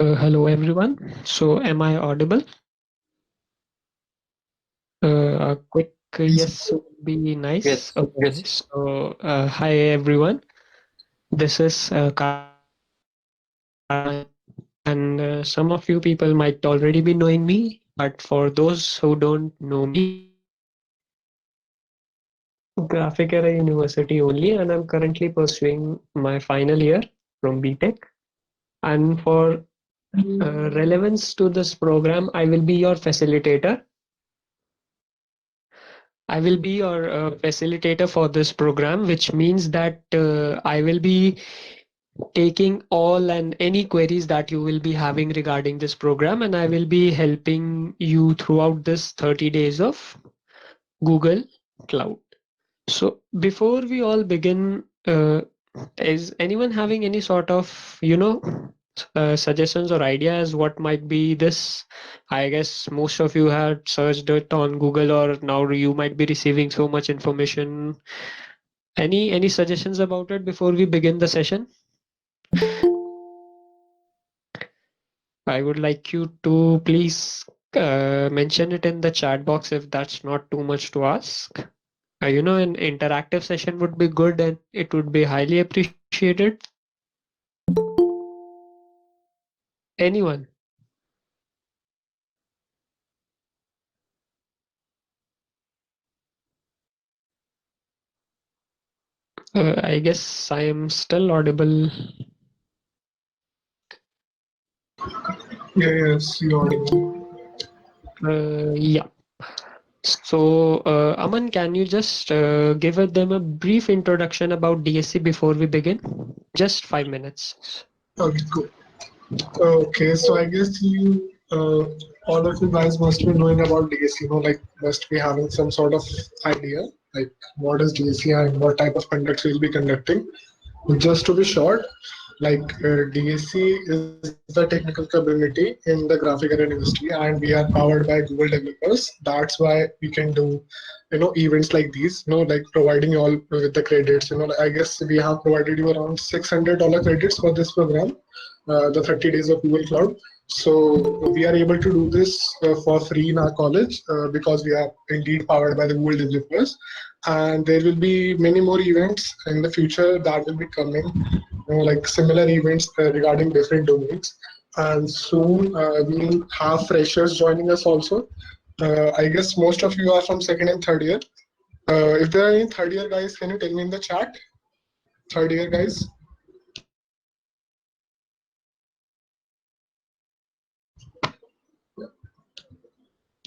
Hello everyone. So am I audible? A quick yes would be nice. Yes, Okay. yes. So hi everyone. This is and some of you people might already be knowing me, but for those who don't know me, Graphic Array University only, and I'm currently pursuing my final year from BTech. And for relevance to this program, I will be your facilitator. I will be your facilitator for this program, which means that I will be taking all and any queries that you will be having regarding this program, and I will be helping you throughout this 30 days of Google Cloud. So before we all begin, is anyone having any sort of, suggestions or ideas what might be this? I guess most of you had searched it on Google, or now you might be receiving so much information. Any suggestions about it before we begin the session? I would like you to please mention it in the chat box if that's not too much to ask. An interactive session would be good and it would be highly appreciated. Anyone? I guess I am still audible. Yes, you're audible. Yeah. So, Aman, can you just give them a brief introduction about DSC before we begin? Just 5 minutes. Okay, cool. Okay, so I guess all of you guys must be knowing about DSC, like must be having some sort of idea, like what is DSC and what type of conducts we'll be conducting. Just to be short, like DSC is the technical community in the graphic area industry, and we are powered by Google developers. That's why we can do, events like these. Like providing you all with the credits. I guess we have provided you around $600 credits for this program, the 30 days of Google Cloud. So we are able to do this for free in our college because we are indeed powered by the Google developers, and there will be many more events in the future that will be coming, like similar events regarding different domains. And soon we'll have freshers joining us also. I guess most of you are from second and third year. If there are any third year guys, can you tell me in the chat? Third year guys.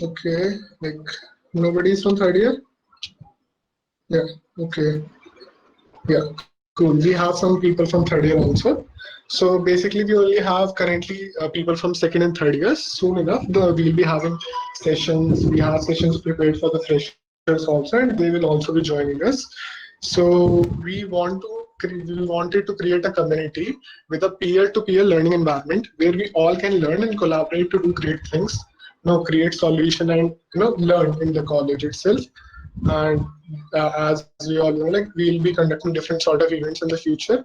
Okay, like nobody is from third year. Yeah. Okay. Yeah, cool. We have some people from third year also. So basically, we only have currently people from second and third years. Soon enough, we'll be having sessions. We have sessions prepared for the freshers also, and they will also be joining us. So we wanted to create a community with a peer-to-peer learning environment where we all can learn and collaborate to do great things. Create solution and learn in the college itself. And as we all know, like we'll be conducting different sort of events in the future,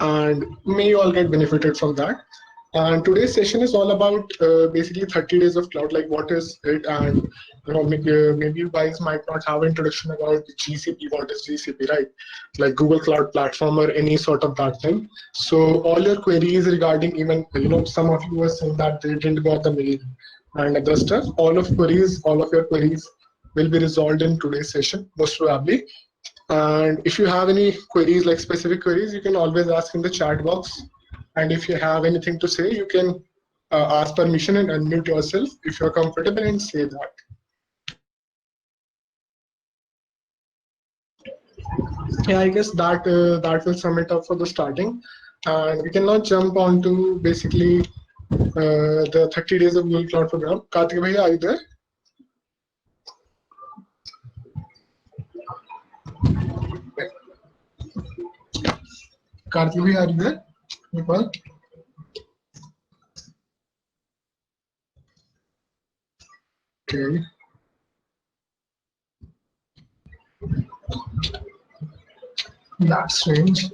and may you all get benefited from that. And today's session is all about basically 30 days of cloud, like what is it, and maybe you guys might not have introduction about GCP. What is GCP, right? Like Google Cloud Platform or any sort of that thing. So all your queries regarding, even some of you were saying that they didn't got the mail and other stuff. All of your queries will be resolved in today's session, most probably. And if you have any queries, like specific queries, you can always ask in the chat box. And if you have anything to say, you can ask permission and unmute yourself if you're comfortable and say that. Yeah, I guess that will sum it up for the starting. And we can now jump on to basically the 30 days of Google Cloud program. Karthik bhaiya, are you there? Karthik bhaiya, are you there? Nepal? Okay. That's strange.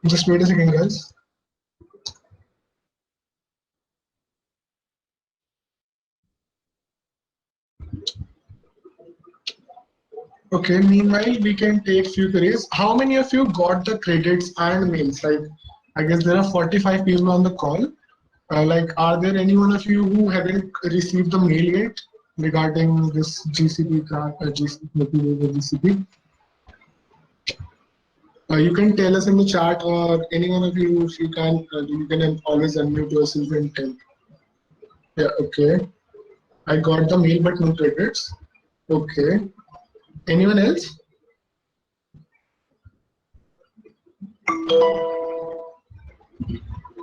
Just wait a second, guys. Okay, meanwhile, we can take few queries. How many of you got the credits and mails? Like, I guess there are 45 people on the call. Like, are there any one of you who haven't received the mail yet regarding this GCP, GCP? You can tell us in the chat, or any one of you, if you can always unmute yourself and tell. Yeah, okay. I got the mail, but no credits. Okay. Anyone else?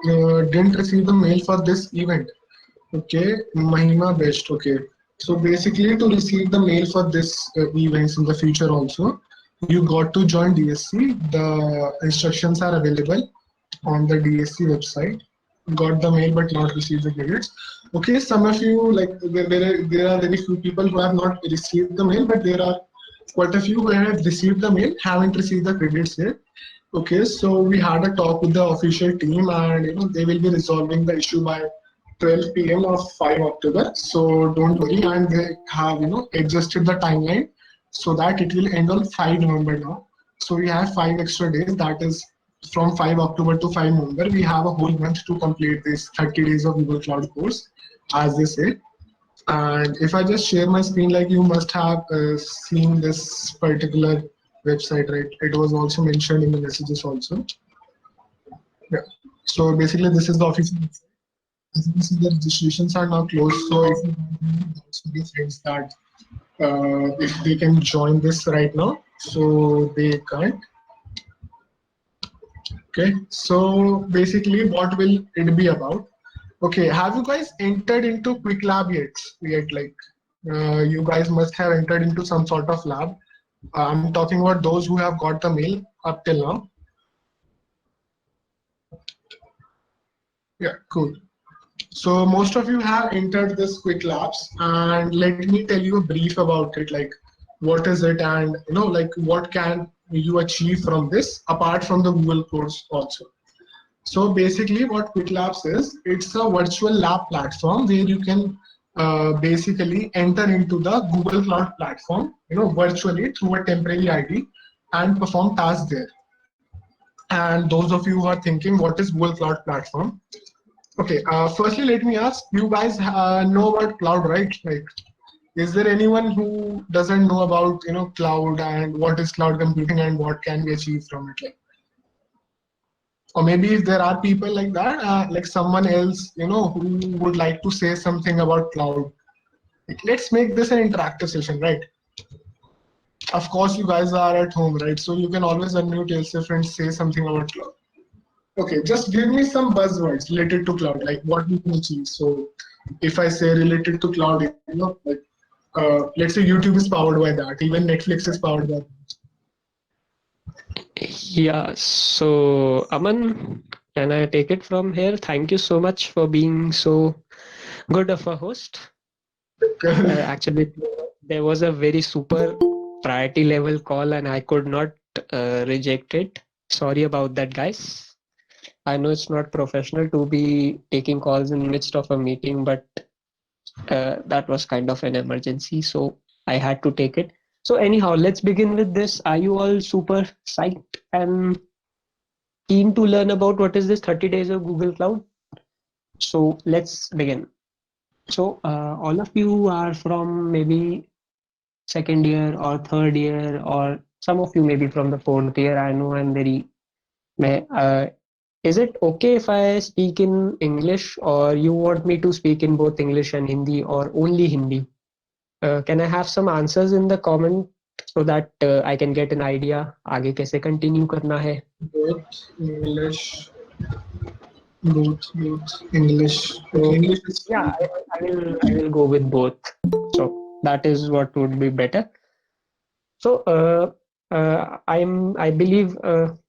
Didn't receive the mail for this event. Okay, Mahima Best. Okay, so basically to receive the mail for this events in the future also, you got to join DSC. The instructions are available on the DSC website. Got the mail but not received the credits. Okay, some of you, like there are very few people who have not received the mail, but there are quite a few who have received the mail, haven't received the credits yet. Okay, so we had a talk with the official team, and they will be resolving the issue by 12 p.m. of 5 October. So don't worry, and they have adjusted the timeline so that it will end on 5 November now. So we have 5 extra days. That is from 5 October to 5 November. We have a whole month to complete this 30 days of Google Cloud course, as they say. And if I just share my screen, like you must have seen this particular website, right? It was also mentioned in the messages also. Yeah. So basically, this is the official website. As you can see, the registrations are now closed. So if you have any doubts with your friends that if they can join this right now, so they can't. Okay. So basically, what will it be about? Okay. Have you guys entered into Quick Lab yet? Yet, like you guys must have entered into some sort of lab. I'm talking about those who have got the mail up till now. Yeah, cool. So most of you have entered this Quick Labs, and let me tell you a brief about it, like what is it, and like what can you achieve from this apart from the Google course also. So basically, what Quick Labs is, it's a virtual lab platform where you can basically enter into the Google Cloud platform, virtually through a temporary ID and perform tasks there. And those of you who are thinking, what is Google Cloud Platform? Okay, firstly, let me ask, you guys know about cloud, right? Like, is there anyone who doesn't know about, cloud and what is cloud computing and what can be achieved from it? Like, or maybe if there are people like that, like someone else, who would like to say something about cloud. Like, let's make this an interactive session, right? Of course, you guys are at home, right? So you can always unmute yourself and say something about cloud. Okay, just give me some buzzwords related to cloud, like what we can achieve. So if I say related to cloud, like let's say YouTube is powered by that, even Netflix is powered by that. Yeah, so Aman, can I take it from here? Thank you so much for being so good of a host. Actually, there was a very super priority level call and I could not reject it. Sorry about that, guys. I know it's not professional to be taking calls in midst of a meeting, but that was kind of an emergency, so I had to take it. So anyhow, let's begin with this. Are you all super psyched and keen to learn about what is this 30 days of Google Cloud? So let's begin. So all of you are from maybe second year or third year, or some of you maybe from the fourth year. I know I'm very. Is it okay if I speak in English, or you want me to speak in both English and Hindi, or only Hindi? Can I have some answers in the comment so that I can get an idea आगे कैसे continue करना है? Both English, both English. Okay, English is Yeah, fine. I will go with both. So that is what would be better. So I believe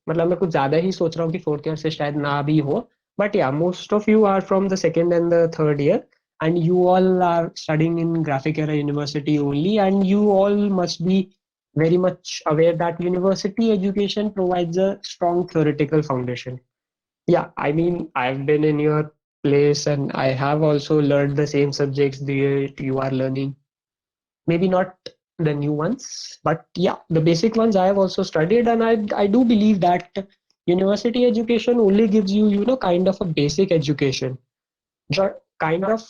मतलब मैं कुछ ज़्यादा ही सोच रहा हूँ कि fourth year से शायद ना भी हो. But yeah, most of you are from the second and the third year, and you all are studying in Graphic Era University only, and you all must be very much aware that university education provides a strong theoretical foundation. Yeah, I mean, I've been in your place and I have also learned the same subjects that you are learning. Maybe not the new ones. But yeah, the basic ones I have also studied, and I do believe that university education only gives you, you know, kind of a basic education. The kind of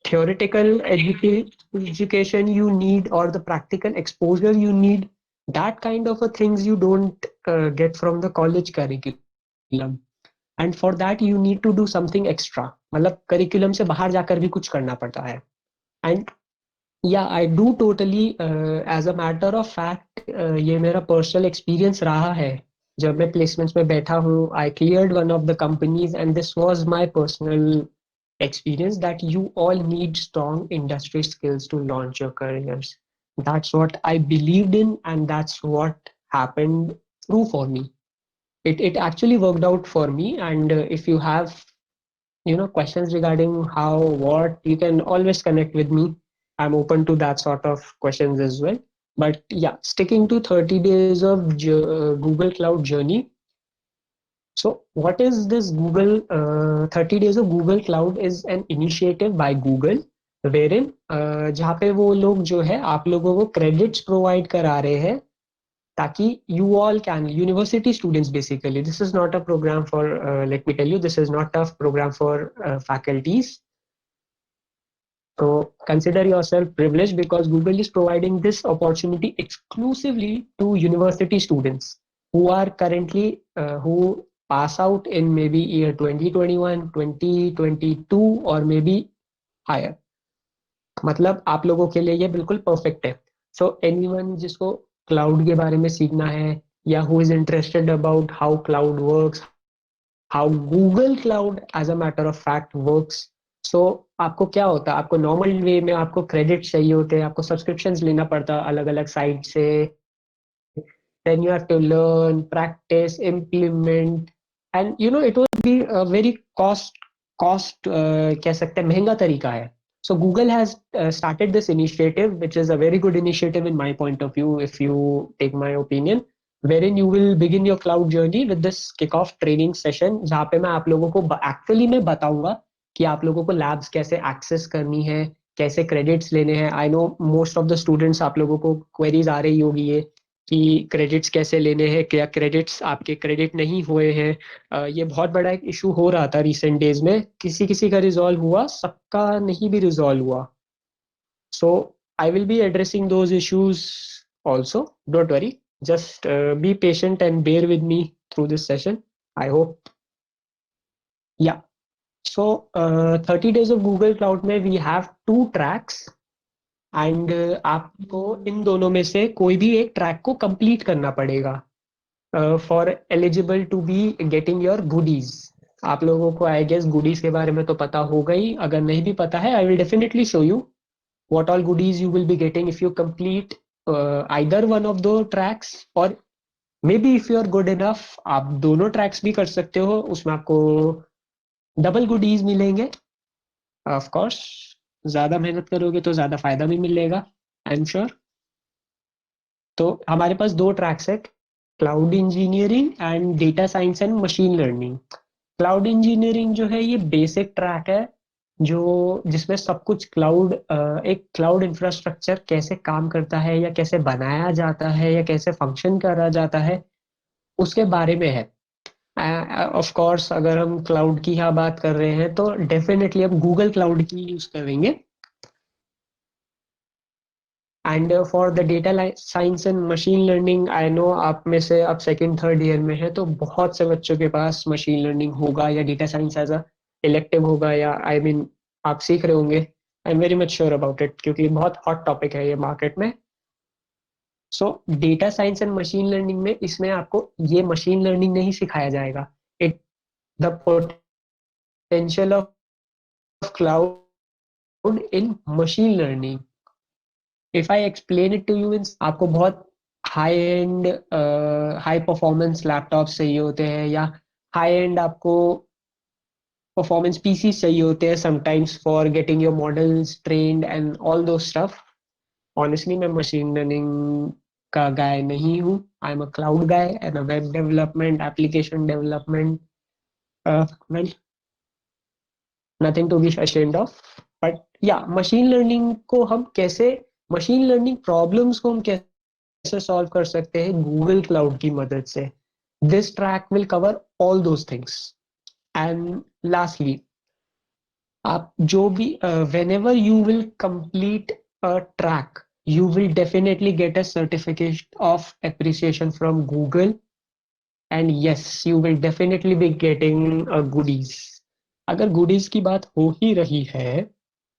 theoretical education you need, or the practical exposure you need, that kind of a things you don't get from the college curriculum. And for that you need to do something extra, मतलब curriculum से बाहर जाकर भी कुछ करना पड़ता है. And yeah, I do totally, as a matter of fact, ये मेरा personal experience रहा है. जब मैं placements में बैठा हूँ, I cleared one of the companies, and this was my personal experience that you all need strong industry skills to launch your careers. That's what I believed in, and that's what happened true for me. It actually worked out for me. And if you have, you know, questions regarding how, what, you can always connect with me. I'm open to that sort of questions as well. But yeah, sticking to 30 days of Google Cloud journey. So what is this Google 30 days of Google Cloud is an initiative by Google, wherein जहाँ पे वो लोग जो है आप लोगों को credits provide करा रहे हैं, ताकि you all can, university students basically, this is not a program for, let me tell you, this is not a program for faculties. So consider yourself privileged, because Google is providing this opportunity exclusively to university students who are currently who pass out in maybe year 2021, 2022, or maybe higher. मतलब आप लोगों के लिए ये बिल्कुल perfect है. So anyone जिसको cloud के बारे में सीखना है, या who is interested about how cloud works, how Google cloud as a matter of fact works. So आपको क्या होता है, आपको नॉर्मल वे में आपको क्रेडिट चाहिए होते हैं, आपको सब्सक्रिप्शंस लेना पड़ता है अलग अलग साइट से. then you have to learn, practice, implement, and you know it will be a very cost कह सकते हैं महंगा तरीका है. So Google has started this initiative, which is a very good initiative in my point of view, if you take my opinion, wherein you will begin your cloud journey with this kickoff training session, जहाँ पे मैं आप लोगों को actually मैं बताऊंगा कि आप लोगों को labs कैसे access करनी है, कैसे credits लेने हैं. I know most of the students, आप लोगों को queries आ रही होगी ये कि क्रेडिट्स कैसे लेने हैं, क्या क्रेडिट्स आपके क्रेडिट नहीं हुए हैं. ये बहुत बड़ा एक इशू हो रहा था रिसेंट डेज में, किसी किसी का रिजॉल्व हुआ, सबका नहीं भी रिजॉल्व हुआ. So I will be addressing those issues also, don't worry. Just be patient and bear with me through this session, I hope. Yeah so 30 days of Google Cloud में वी हैव 2 tracks. एंड आपको इन दोनों में से कोई भी एक track को कंप्लीट करना पड़ेगा for eligible to be getting your goodies. आप लोगों को आई गेस गुडीज के बारे में तो पता होगा ही. अगर नहीं भी पता है, आई will definitely show you what all goodies you will be getting if you complete either one of the tracks, or maybe if you are good enough आप दोनों tracks भी कर सकते हो, उसमें आपको डबल goodies मिलेंगे. ऑफ कोर्स ज्यादा मेहनत करोगे तो ज्यादा फायदा भी मिलेगा, आई एम श्योर. तो हमारे पास 2 ट्रैक्स है, cloud engineering and data science and machine learning. Cloud engineering जो है ये बेसिक ट्रैक है, जो जिसमें सब कुछ क्लाउड, एक क्लाउड इंफ्रास्ट्रक्चर कैसे काम करता है, या कैसे बनाया जाता है, या कैसे फंक्शन करा जाता है, उसके बारे में है. ऑफ कोर्स अगर हम क्लाउड की यहाँ बात कर रहे हैं तो डेफिनेटली हम गूगल क्लाउड की यूज करेंगे. And for the data science and machine learning, I know आप में से अब सेकेंड थर्ड ईयर में है, तो बहुत से बच्चों के पास मशीन लर्निंग होगा या data science as a elective होगा, या आई मीन आप सीख रहे होंगे. I am very much sure about it, क्योंकि बहुत हॉट टॉपिक है ये मार्केट में. So data science and machine learning में इसमें आपको ये मशीन लर्निंग नहीं सिखाया जाएगा. It the potential of cloud in machine learning. If I explain it to you means आपको बहुत high and high performance laptop चाहिए होते हैं, या हाई एंड आपको परफॉर्मेंस पीसी चाहिए होते हैं sometimes for getting your models trained and all those stuff. Honestly मैं मशीन लर्निंग का गाय नहीं हूँ. I am a cloud guy and a web development, application development. Well, nothing to be ashamed of. But या machine learning को हम कैसे machine learning problems को हम कैसे सॉल्व कर सकते हैं गूगल क्लाउड की मदद से. This track will cover all those things. And lastly, आप जो भी whenever you will complete a track, you will definitely get a certificate of appreciation from Google, and yes, you will definitely be getting a goodies. अगर goodies की बात हो ही रही है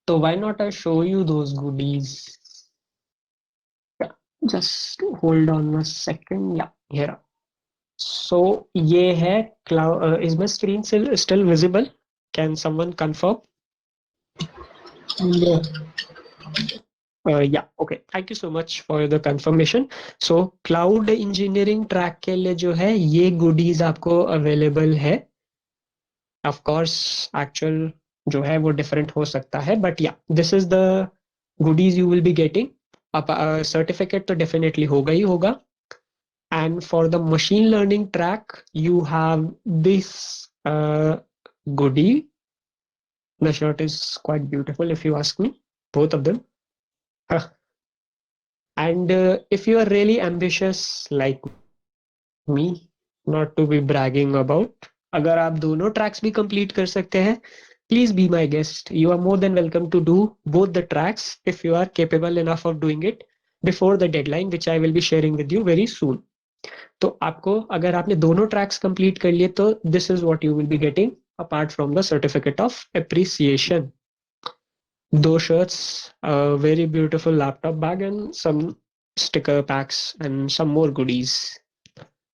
तो why not I show you those goodies. Just hold on a second. Yeah, here. So ये है cloud. Is my screen still visible? Can someone confirm? Yeah. Yeah, okay. Thank you so much for the confirmation. So cloud engineering track के लिए जो है ये goodies आपको available है. Of course, actual जो है वो different हो सकता है, but yeah, this is the goodies you will be getting. अब certificate तो definitely होगा ही होगा. And for the machine learning track, you have this goodie. The shirt is quite beautiful if you ask me, both of them. And if you are really ambitious like me, not to be bragging about, अगर आप दोनों tracks भी complete कर सकते हैं, please be my guest. You are more than welcome to do both the tracks if you are capable enough of doing it before the deadline, which I will be sharing with you very soon. तो आपको अगर आपने दोनों tracks complete कर लिए तो this is what you will be getting apart from the certificate of appreciation. 2 shirts, a very beautiful laptop bag, and some sticker packs and some more goodies.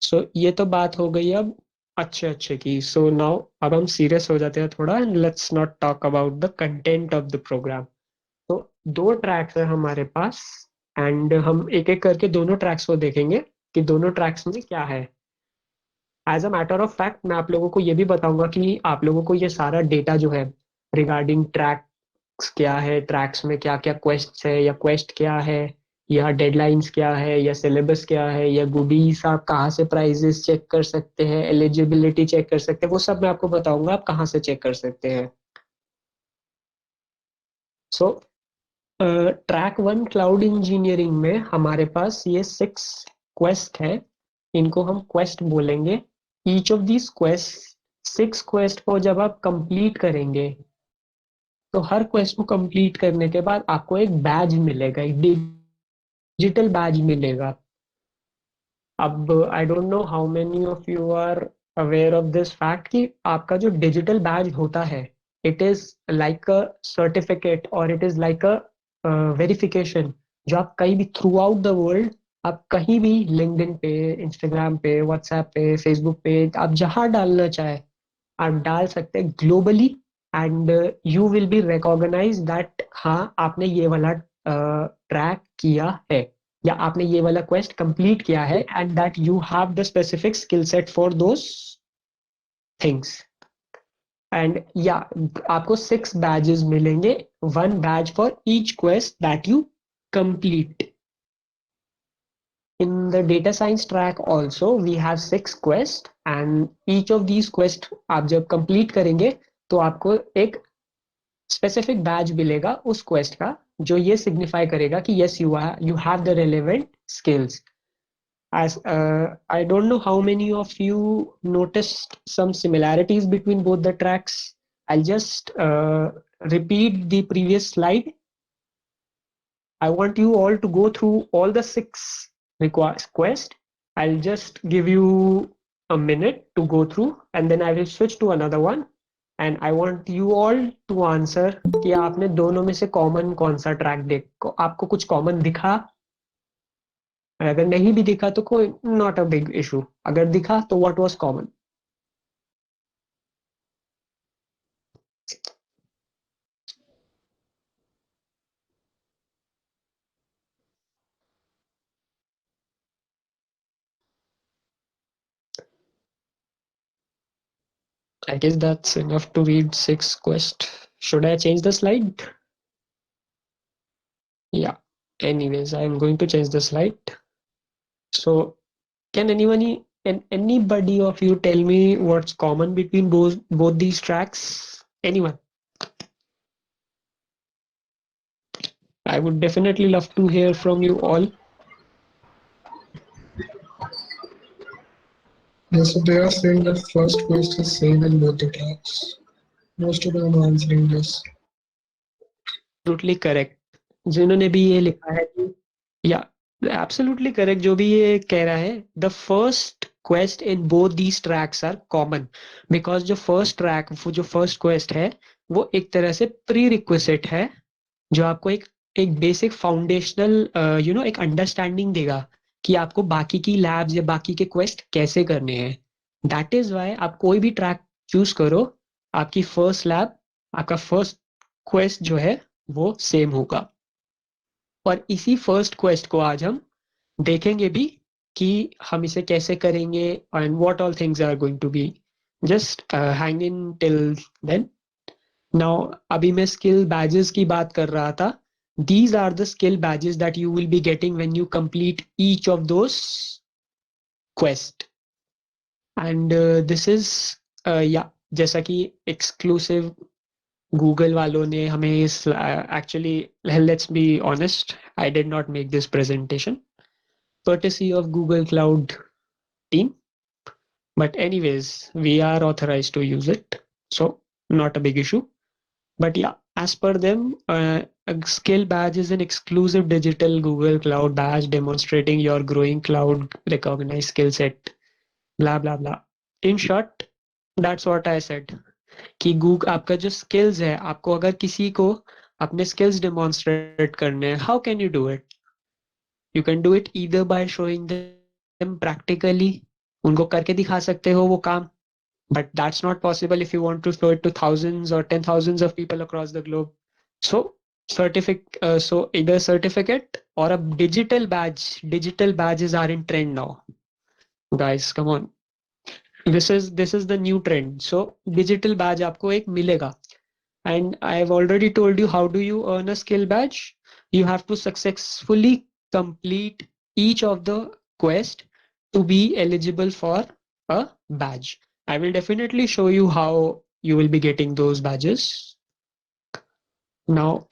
So ये तो बात हो गई अब अच्छे अच्छे की. So now अब हम सीरियस हो जाते हैं थोड़ा, and let's not talk about the content of the program. तो 2 ट्रैक्स है हमारे पास एंड हम एक एक करके दोनों ट्रैक्स को देखेंगे कि दोनों ट्रैक्स में क्या है. As a matter of fact मैं आप लोगों को ये भी बताऊंगा कि आप लोगों को ये सारा डेटा जो है रिगार्डिंग ट्रैक्स क्या है, ट्रैक्स में क्या क्या क्वेस्ट है या क्वेस्ट क्या है या डेडलाइंस क्या है या सिलेबस क्या है या गुडीज आप कहाँ से प्राइजेस चेक कर सकते हैं, एलिजिबिलिटी चेक कर सकते हैं, वो सब मैं आपको बताऊंगा आप कहाँ से चेक कर सकते हैं. सो ट्रैक 1 क्लाउड इंजीनियरिंग में हमारे पास ये 6 क्वेस्ट है. इनको हम क्वेस्ट बोलेंगे. Each of these quest, 6 quest को जब आप कंप्लीट करेंगे तो हर क्वेस्ट को कंप्लीट करने के बाद आपको एक बैज मिलेगा, एक डिजिटल बैज मिलेगा. अब I don't know how many of you are aware of this fact कि आपका जो डिजिटल बैज होता है it is like a certificate और it is like a verification जो आप कहीं भी थ्रू आउट द वर्ल्ड, आप कहीं भी लिंक्डइन पे, इंस्टाग्राम पे, व्हाट्सएप पे, फेसबुक पे, आप जहां डालना चाहे आप डाल सकते हैं globally. And you will be recognise that हाँ आपने ये वाला ट्रैक किया है या आपने ये वाला क्वेस्ट कंप्लीट किया है and that you have the specific skill set for those things. And या आपको 6 बैजेस मिलेंगे, 1 badge for each quest that you complete. In the data science track also we have 6 quests and each of these quest आप जब complete करेंगे तो आपको एक specific badge मिलेगा उस quest का जो ये signify करेगा कि yes you have the relevant skills. As I don't know how many of you noticed some similarities between both the tracks. I'll just repeat the previous slide. I want you all to go through all the 6 quest. I'll just give you a minute to go through and then I will switch to another one. And I want you all to answer कि आपने दोनों में से common कौन सा track आपको कुछ common दिखा. अगर नहीं भी दिखा तो कोई नॉट अ बिग इशू. अगर दिखा तो what was common. I guess that's enough to read 6 quest. Should I change the slide? Yeah. Anyways, I'm going to change the slide. So can anybody of you tell me what's common between both these tracks? Anyone? I would definitely love to hear from you all. Yeah, so they are saying that first quest is same in both the clouds. Most of them are answering this. Absolutely correct. जिन्होंने भी ये लिखा है कि या absolutely correct जो भी ये कह रहा है, the first quest in both these tracks are common, because जो फर्स्ट ट्रैक, जो फर्स्ट क्वेस्ट है, वो एक तरह से प्री रिक्विजिट है, जो आपको एक एक बेसिक फाउंडेशनल एक अंडरस्टैंडिंग देगा कि आपको बाकी की लैब्स या बाकी के क्वेस्ट कैसे करने हैं. दैट इज वाई आप कोई भी ट्रैक चूज करो, आपकी फर्स्ट लैब, आपका फर्स्ट क्वेस्ट जो है वो सेम होगा. और इसी फर्स्ट क्वेस्ट को आज हम देखेंगे भी कि हम इसे कैसे करेंगे and what all things are going to be. Just hang in till then. Now अभी मैं स्किल बैजेस की बात कर रहा था. These are the skill badges that you will be getting when you complete each of those quest. And this is yeah, जैसा कि exclusive Google वालों ने हमें इस actually, let's be honest, I did not make this presentation, courtesy of Google Cloud team. But anyways, we are authorized to use it, so not a big issue. But yeah, as per them, a skill badge is an exclusive digital Google Cloud badge demonstrating your growing cloud recognized skill set. Blah blah blah. In short, that's what I said. कि Google आपका जो skills है, आपको अगर किसी को अपने skills demonstrate करने हैं, how can you do it? You can do it either by showing them practically, उनको करके दिखा सकते हो वो काम, but that's not possible if you want to show it to thousands or 10 thousands of people across the globe. So so either certificate or a digital badge. Digital badges are in trend now, guys, come on. This is the new trend. So digital badge आपको एक मिलेगा. And I've already told you how do you earn a skill badge. You have to successfully complete each of the quest to be eligible for a badge. I will definitely show you how you will be getting those badges. Now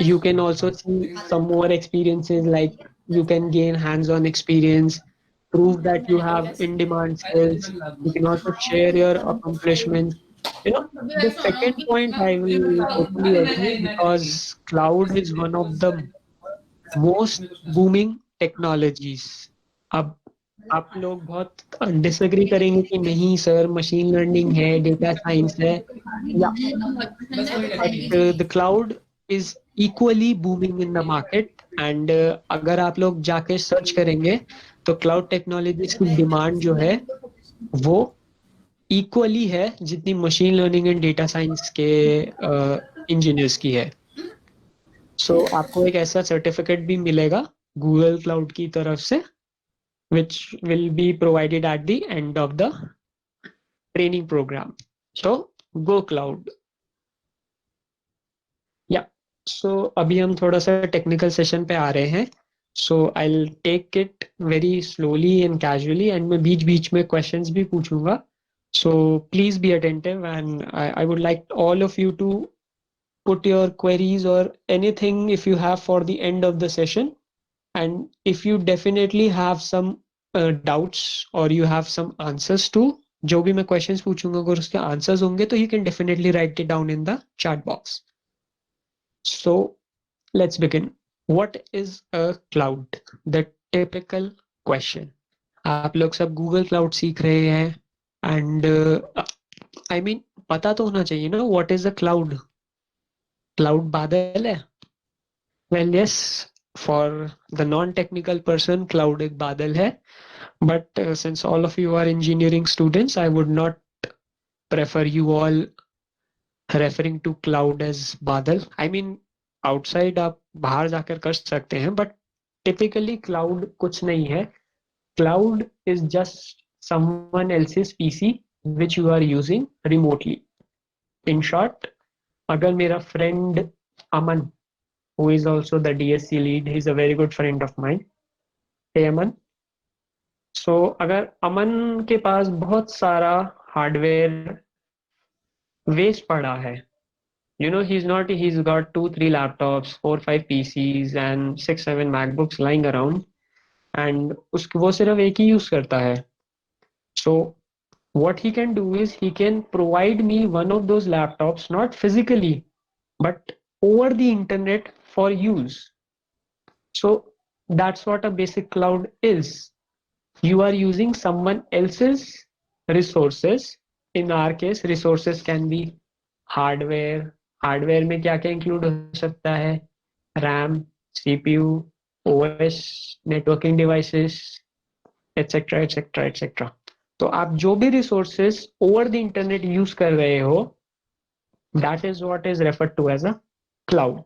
you can also see some more experiences, like you can gain hands-on experience, prove that you have in-demand skills. You can also share your accomplishments. The second point I will totally agree, because cloud is one of the most booming technologies. अब आप लोग बहुत disagree करेंगे कि नहीं sir, machine learning है, data science है, या but the cloud is equally booming in the market. And अगर आप लोग जाके सर्च करेंगे तो क्लाउड टेक्नोलॉजीज की डिमांड जो है वो इक्वली है जितनी machine learning and data science के इंजीनियर्स की है. सो आपको एक ऐसा सर्टिफिकेट भी मिलेगा गूगल क्लाउड की तरफ से, which will be provided at the end of the training program. So go cloud. Yeah. So अभी हम थोड़ा सा टेक्निकल सेशन पे आ रहे हैं. So I'll take it very slowly and casually, and मैं बीच बीच में questions भी पूछूंगा. So please be attentive, and I would like all of you to put your queries or anything if you have for the end of the session. And if you definitely have some doubts or you have some answers to जो भी मैं questions पूछूंगा, अगर उसके answers होंगे तो you can definitely write it down in the chat box. So let's begin. What is a cloud? The typical question. आप लोग सब Google Cloud सीख रहे हैं, and I mean पता तो होना चाहिए ना, what is a cloud? Cloud बादल है? Well, yes, for the non-technical person, cloud एक बादल है. But since all of you are engineering students, I would not prefer you all referring to cloud as बादल. I mean, outside आप बाहर जाकर कर सकते हैं, but typically cloud कुछ नहीं है. Cloud is just someone else's PC which you are using remotely. In short, अगर मेरा friend Aman, who is also the DSC lead, he's a very good friend of mine. Hey Aman. So अगर अमन के पास बहुत सारा hardware waste पड़ा है, He's got 2, 3 laptops, 4, 5 PCs and 6, 7 MacBooks lying around, and उसको वो सिर्फ एक ही यूज करता है. So what he can do is he can provide me one of those laptops, not physically, but over the internet for use. So that's what a basic cloud is. You are using someone else's resources. In our case, resources can be hardware में क्या क्या include हो सकता है? RAM, CPU, OS, networking devices, etcetera etcetera etcetera. तो आप जो भी resources over the internet use कर रहे हो, that is what is referred to as a cloud.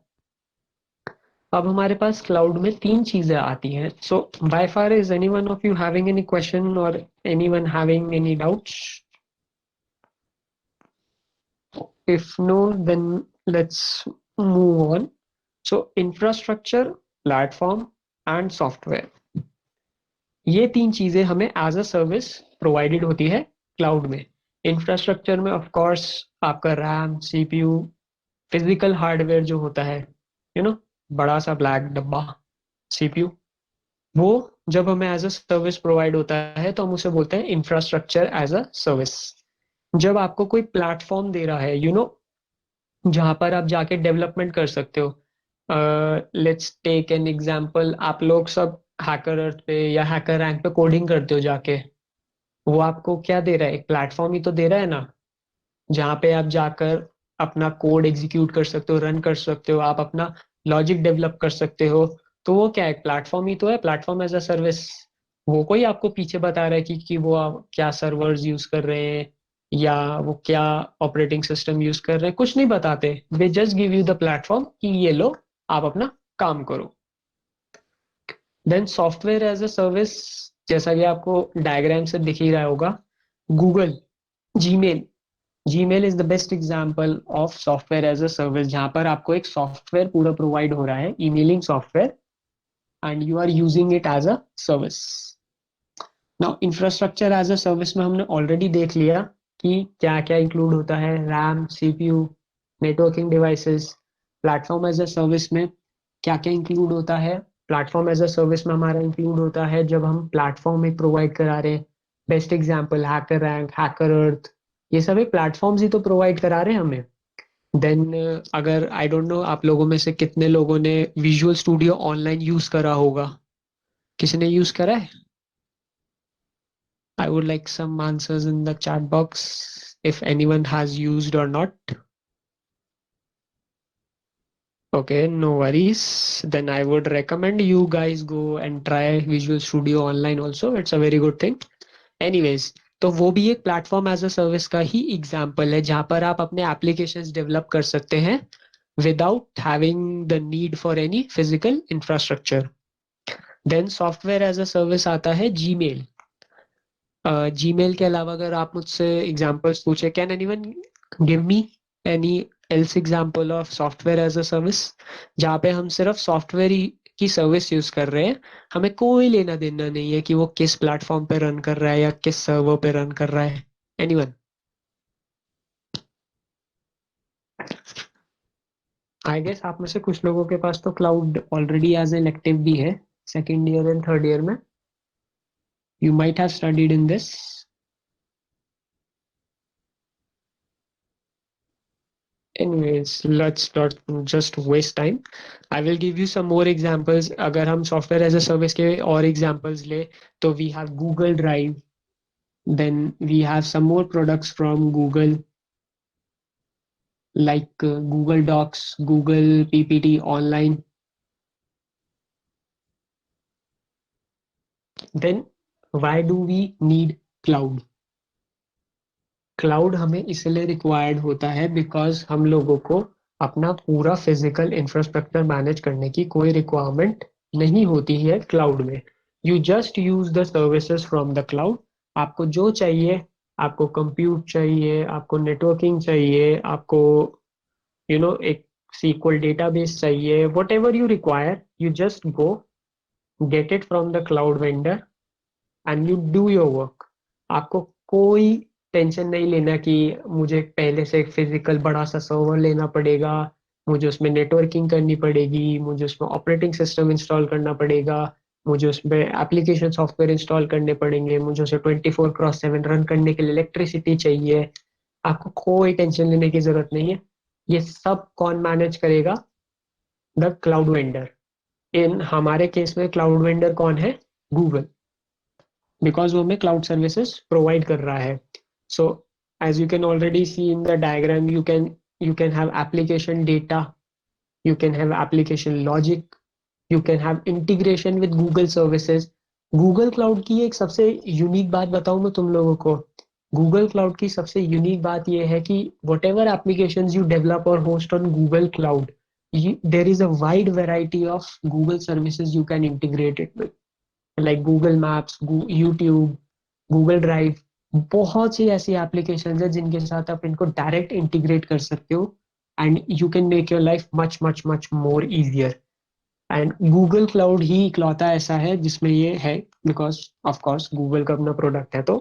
अब हमारे पास क्लाउड में 3 चीजें आती हैं. So by far is anyone of you having any question और anyone having any doubts? If no, then let's move on. So infrastructure, platform and software, ये 3 चीजें हमें एज अ सर्विस प्रोवाइडेड होती है क्लाउड में. इंफ्रास्ट्रक्चर में of course आपका RAM, CPU, physical hardware जो होता है, यू नो बड़ा सा ब्लैक डब्बा सीपीयू, वो जब हमें एज अ सर्विस प्रोवाइड होता है तो हम उसे बोलते हैं इंफ्रास्ट्रक्चर एज अ सर्विस. जब आपको कोई प्लेटफॉर्म दे रहा है, जहां पर आप जाके डेवलपमेंट कर सकते हो. Let's take an example. आप लोग सब हैकर अर्थ पे या हैकर रैंक पे कोडिंग करते हो जाके. वो आपको क्या दे रहा है? एक प्लेटफॉर्म ही तो दे रहा है ना, जहाँ पे आप जाकर अपना कोड एग्जीक्यूट कर सकते हो, रन कर सकते हो, आप अपना लॉजिक डेवलप कर सकते हो. तो वो क्या है? प्लेटफॉर्म ही तो है, प्लेटफॉर्म एज अ सर्विस. वो कोई आपको पीछे बता रहा है कि वो आप क्या सर्वर्स यूज कर रहे हैं या वो क्या ऑपरेटिंग सिस्टम यूज कर रहे हैं, कुछ नहीं बताते. They just give you the platform कि ये लो, आप अपना काम करो. Then software as a service, जैसा कि आपको डायग्राम से दिख ही रहा होगा, Google, Gmail. Gmail is the best example of software as a service, जहां पर आपको एक सॉफ्टवेयर पूरा प्रोवाइड हो रहा है, emailing software, and you are using it as a service. Now infrastructure as a service में हमने ऑलरेडी देख लिया कि क्या क्या इंक्लूड होता है. RAM, CPU, networking devices. Platform as a service में क्या क्या इंक्लूड होता है? प्लेटफॉर्म एज अ सर्विस में हमारा इंक्लूड होता है जब हम प्लेटफॉर्म एक प्रोवाइड करा रहे हैं. Best example HackerRank, HackerEarth, ये सभी प्लेटफॉर्म्स ही तो प्रोवाइड करा रहे हैं हमें. देन अगर आई डोंट नो आप लोगों में से कितने लोगों ने विजुअल स्टूडियो ऑनलाइन यूज करा होगा. किसी ने यूज करा है? I would like some answers in the chat box if anyone has used or not. Okay, no worries. Then I would recommend you guys go and try Visual Studio Online also. It's a very good thing. Anyways, तो वो भी एक platform as a service का ही example है, जहां पर आप अपने एप्लीकेशंस डेवलप कर सकते हैं without having the need for any physical infrastructure. Then software as a service आता है जीमेल. जीमेल के अलावा अगर आप मुझसे एग्जांपल्स पूछे, can anyone give me any else example of software as a service, जहाँ पे हम सिर्फ सॉफ्टवेयर ही की सर्विस यूज कर रहे हैं, हमें कोई लेना देना नहीं है कि वो किस प्लेटफॉर्म पे रन कर रहा है या किस सर्वर पे रन कर रहा है. एनीवन? आई गेस आप में से कुछ लोगों के पास तो क्लाउड ऑलरेडी एज इलेक्टिव भी है, second year and third year में. You might have studied in this. Anyways, let's not just waste time. I will give you some more examples. अगर हम software as a service के और examples ले, तो we have Google Drive. Then we have some more products from Google, like Google Docs, Google PPT Online. Then why do we need cloud? Cloud हमें इसलिए required होता है because हम लोगों को अपना पूरा फिजिकल इंफ्रास्ट्रक्चर मैनेज करने की कोई रिक्वायरमेंट नहीं होती है क्लाउड में. You just use the services from the cloud. आपको जो चाहिए, आपको कंप्यूट चाहिए, आपको नेटवर्किंग चाहिए, आपको एक SQL डेटाबेस चाहिए, what ever you require, you just go get it from the cloud vendor and you do your work. आपको कोई टेंशन नहीं लेना कि मुझे पहले से एक फिजिकल बड़ा सा सर्वर लेना पड़ेगा, मुझे उसमें नेटवर्किंग करनी पड़ेगी, मुझे उसमें ऑपरेटिंग सिस्टम इंस्टॉल करना पड़ेगा, मुझे उसमें एप्लीकेशन सॉफ्टवेयर इंस्टॉल करने पड़ेंगे, मुझे उसे 24/7 रन करने के लिए इलेक्ट्रिसिटी चाहिए। आपको कोई टेंशन लेने की जरूरत नहीं है। ये सब कौन मैनेज करेगा? The cloud vendor. इन हमारे केस में क्लाउड वेंडर कौन है? गूगल, बिकॉज वो हमें क्लाउड सर्विसेज प्रोवाइड कर रहा है। So as you can already see in the diagram, you can have application data, you can have application logic, you can have integration with Google services. Google cloud की एक सबसे unique बात बताऊं मैं तुम लोगों को। गूगल क्लाउड की सबसे यूनिक बात यह है कि whatever application you develop और host on Google cloud, there is a wide variety of Google services you can integrate it with, like Google Maps, YouTube, Google Drive। बहुत सी ऐसी application है जिनके साथ आप इनको डायरेक्ट इंटीग्रेट कर सकते हो, and you can make your life much much much more easier. And Google cloud ही इकलौता ऐसा है जिसमें ये है, बिकॉज ऑफ कोर्स गूगल का अपना प्रोडक्ट है। तो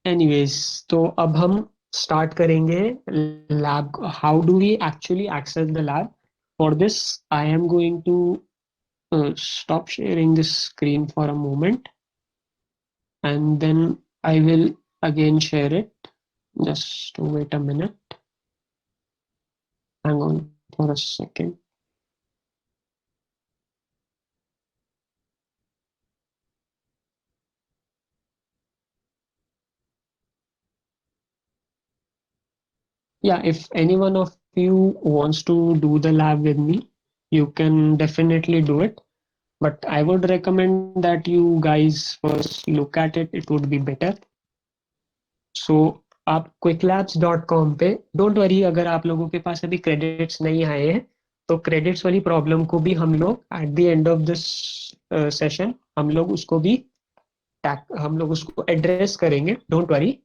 एनीवेज, तो अब हम स्टार्ट करेंगे lab. How do we actually access the lab? For this I am going to stop sharing this screen for a moment, and then I will again share it. Just wait a minute. Hang on for a second. Yeah, if any one of you wants to do the lab with me, you can definitely do it. But I would recommend that you guys first look at it. It would be better. So आप quicklabs.com पे, don't worry अगर आप लोगों के पास अभी credits नहीं आए हैं, तो क्रेडिट्स वाली प्रॉब्लम को भी हम लोग at the end of this session हम लोग उसको एड्रेस करेंगे, डोंट वरी।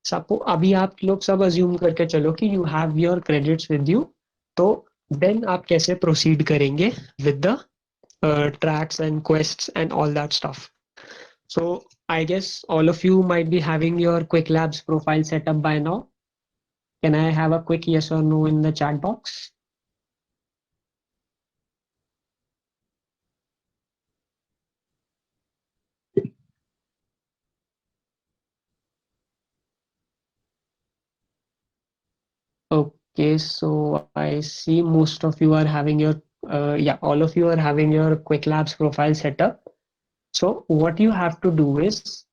सबको अभी आप लोग सब अज्यूम करके चलो कि you have your credits with you, तो देन आप कैसे प्रोसीड करेंगे with the tracks and quests and all that stuff. So I guess all of you might be having your Quick Labs profile set up by now. Can I have a quick yes or no in the chat box? Okay, so I see most of you are having your, yeah, all of you are having your Quick Labs profile set up. So what you have to do is,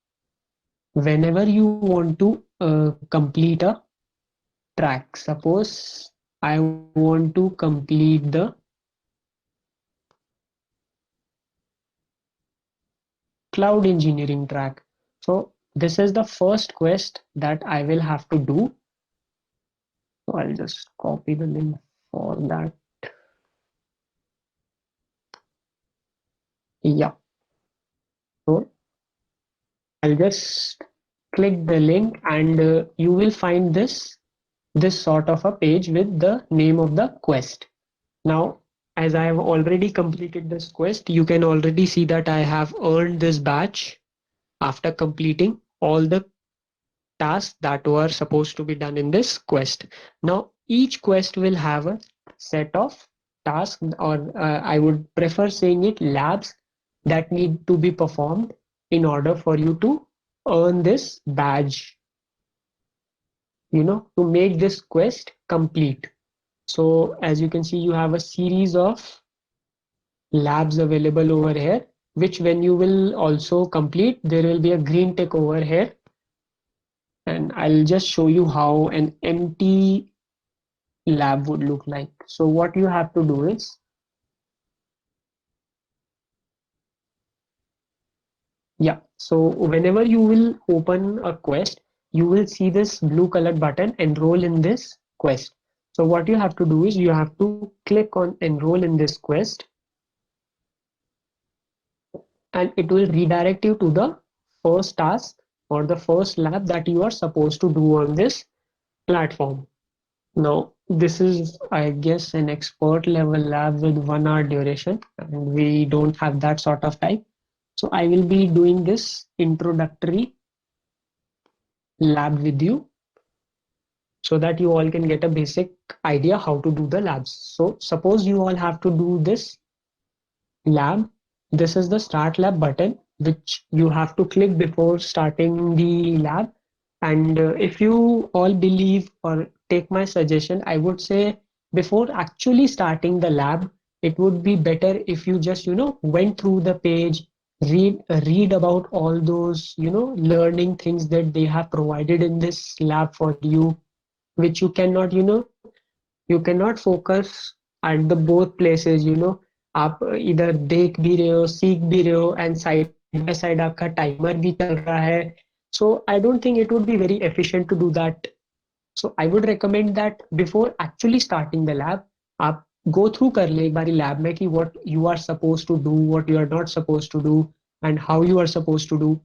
whenever you want to complete a track, suppose I want to complete the cloud engineering track. So this is the first quest that I will have to do. So I'll just copy the link for that. Yeah. So I'll just click the link, and you will find this sort of a page with the name of the quest. Now, as I have already completed this quest, you can already see that I have earned this badge after completing all the tasks that were supposed to be done in this quest. Now, each quest will have a set of tasks, or I would prefer saying it labs, that need to be performed in order for you to earn this badge, to make this quest complete. So as you can see, you have a series of labs available over here, which when you will also complete, there will be a green tick over here. And I'll just show you how an empty lab would look like. So what you have to do is, yeah, so whenever you will open a quest, you will see this blue colored button, enroll in this quest. So what you have to do is, you have to click on enroll in this quest, and it will redirect you to the first task or the first lab that you are supposed to do on this platform. Now, this is, I guess, an expert level lab with 1 hour duration, and we don't have that sort of time. So I will be doing this introductory lab with you so that you all can get a basic idea how to do the labs. So suppose you all have to do this lab. This is the start lab button which you have to click before starting the lab. And if you all believe or take my suggestion, I would say before actually starting the lab, it would be better if you just, went through the page, read about all those, learning things that they have provided in this lab for you, which you cannot, you cannot focus at the both places, आप इधर देख भी रहे हो सीख भी रहे हो एंड साइड बाय साइड आपका टाइमर भी चल रहा है so I don't think it would be very efficient to do that. So I would recommend that before actually starting the lab, आप go through कर ले एक बारी lab में कि what you are supposed to do, what you are not supposed to do, and how you are supposed to do.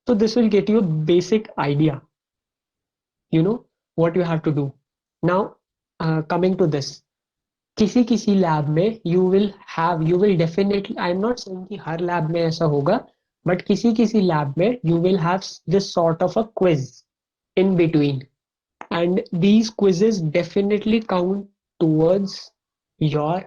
So this will get you a basic idea, what you have to do. Now, coming to this, किसी किसी lab में you will definitely, I am not saying कि हर lab में ऐसा होगा, but किसी किसी lab में you will have this sort of a quiz in between, and these quizzes definitely count towards your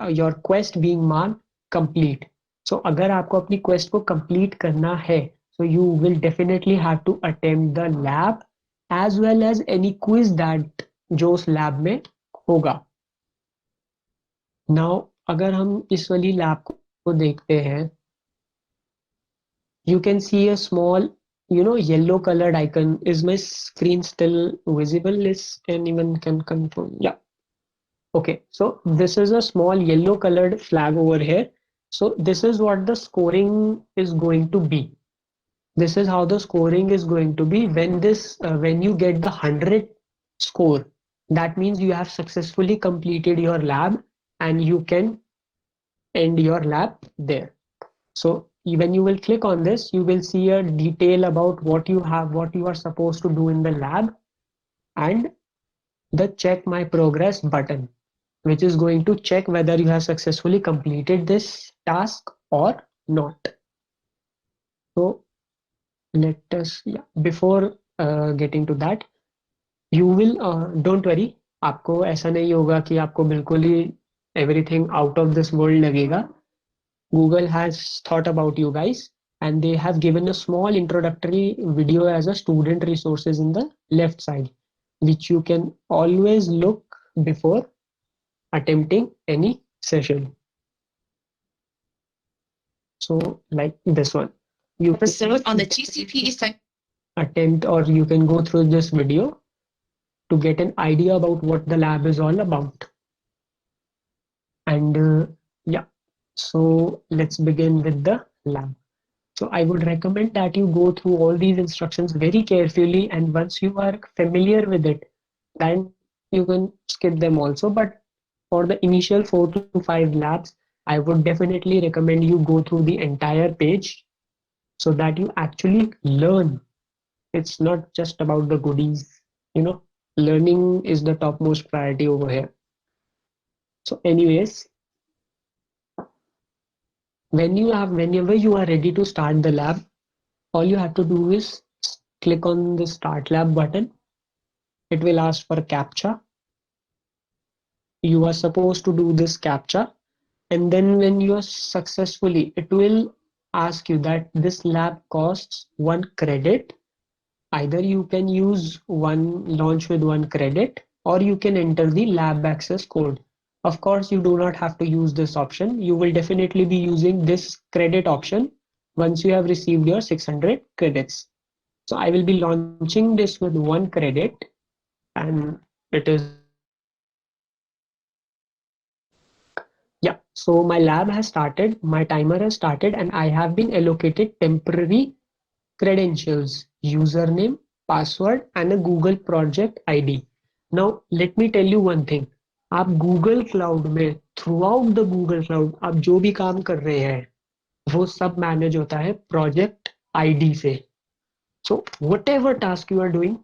your quest being marked complete. So अगर आपको अपनी quest को complete करना है, so you will definitely have to attempt the lab as well as any quiz that जो उस lab में होगा. Now अगर हम इस वाली लैब को देखते हैं, you can see a small yellow colored icon. Is my screen still visible? Is anyone can confirm? Yeah. Okay, so this is a small yellow colored flag over here. So this is what the scoring is going to be. This is how the scoring is going to be when you get the 100 score. That means you have successfully completed your lab and you can end your lab there. So when you will click on this, you will see a detail about what you are supposed to do in the lab, and the check my progress button, which is going to check whether you have successfully completed this task or not. So let us, before getting to that, you will don't worry, आपको ऐसा नहीं होगा कि आपको बिल्कुल ही everything out of this world लगेगा. Google has thought about you guys, and they have given a small introductory video as a student resources in the left side, which you can always look before attempting any session. So like this one, you Episode on the GCP attempt, or you can go through this video to get an idea about what the lab is all about. And so let's begin with the lab. So I would recommend that you go through all these instructions very carefully, and once you are familiar with it, then you can skip them also. But for the initial 4 to 5 labs, I would definitely recommend you go through the entire page so that you actually learn. It's not just about the goodies, learning is the topmost priority over here. So anyways, whenever you are ready to start the lab, all you have to do is click on the start lab button. It will ask for CAPTCHA. You are supposed to do this CAPTCHA, and then when you are successfully, it will ask you that this lab costs 1 credit. Either you can use launch with 1 credit, or you can enter the lab access code. Of course, you do not have to use this option. You will definitely be using this credit option once you have received your 600 credits. So I will be launching this with 1 credit, and it is, so my lab has started, my timer has started, and I have been allocated temporary credentials, username, password, and a Google project ID. Now let me tell you one thing. आप Google cloud में through out the Google cloud आप जो भी काम कर रहे हैं वो सब मैनेज होता है प्रोजेक्ट आईडी से. So whatever task you are doing,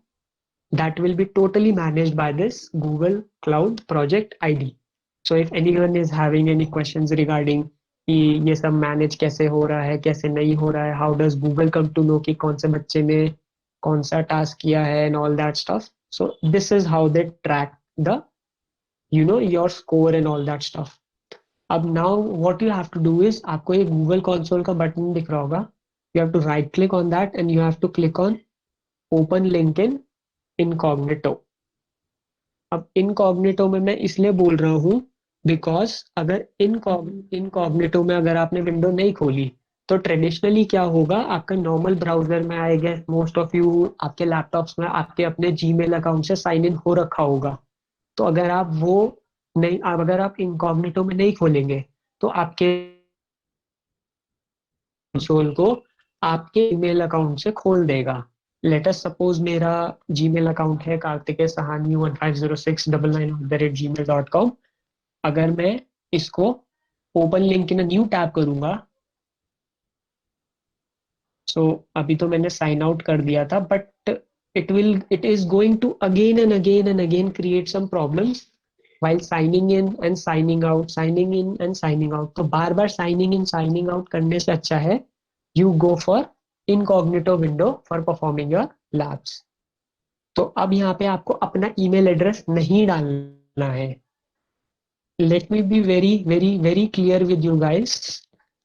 that will be totally managed by this Google Cloud Project ID. So if anyone is having any questions regarding कि ये सब मैनेज कैसे हो रहा है, कैसे नहीं हो रहा है, how does Google come to know कि कौन से बच्चे ने कौन सा टास्क किया है and all that stuff. So this is how they track the your score and all that stuff. अब now what you have to do is, आपको ये गूगल कंसोल का बटन दिख रहा होगा. You have to right click on that and you have to click on open link in incognito. अब incognito में मैं इसलिए बोल रहा हूँ बिकॉज अगर इनकॉग्निटो में अगर आपने विंडो नहीं खोली तो ट्रेडिशनली क्या होगा, आपका नॉर्मल ब्राउजर में आएगा. मोस्ट ऑफ यू आपके लैपटॉप्स में आपके अपने जीमेल अकाउंट से साइन इन हो रखा होगा. तो अगर आप वो नहीं, अगर आप इनकॉग्निटो में नहीं खोलेंगे तो आपके कंसोल को आपके ईमेल अकाउंट से खोल देगा. लेट अस सपोज मेरा जीमेल अकाउंट है कार्तिकेय सहानी 150699@gmail.com. अगर मैं इसको open link in a new tab करूंगा, सो अभी तो मैंने साइन आउट कर दिया था, but it is going to again and again and again create some problems while signing in and signing out, signing in and signing out. तो बार बार signing in signing out करने से अच्छा है you go for incognito window for performing your labs. तो अब यहाँ पे आपको अपना ईमेल एड्रेस नहीं डालना है. Let me be very very very clear with you guys,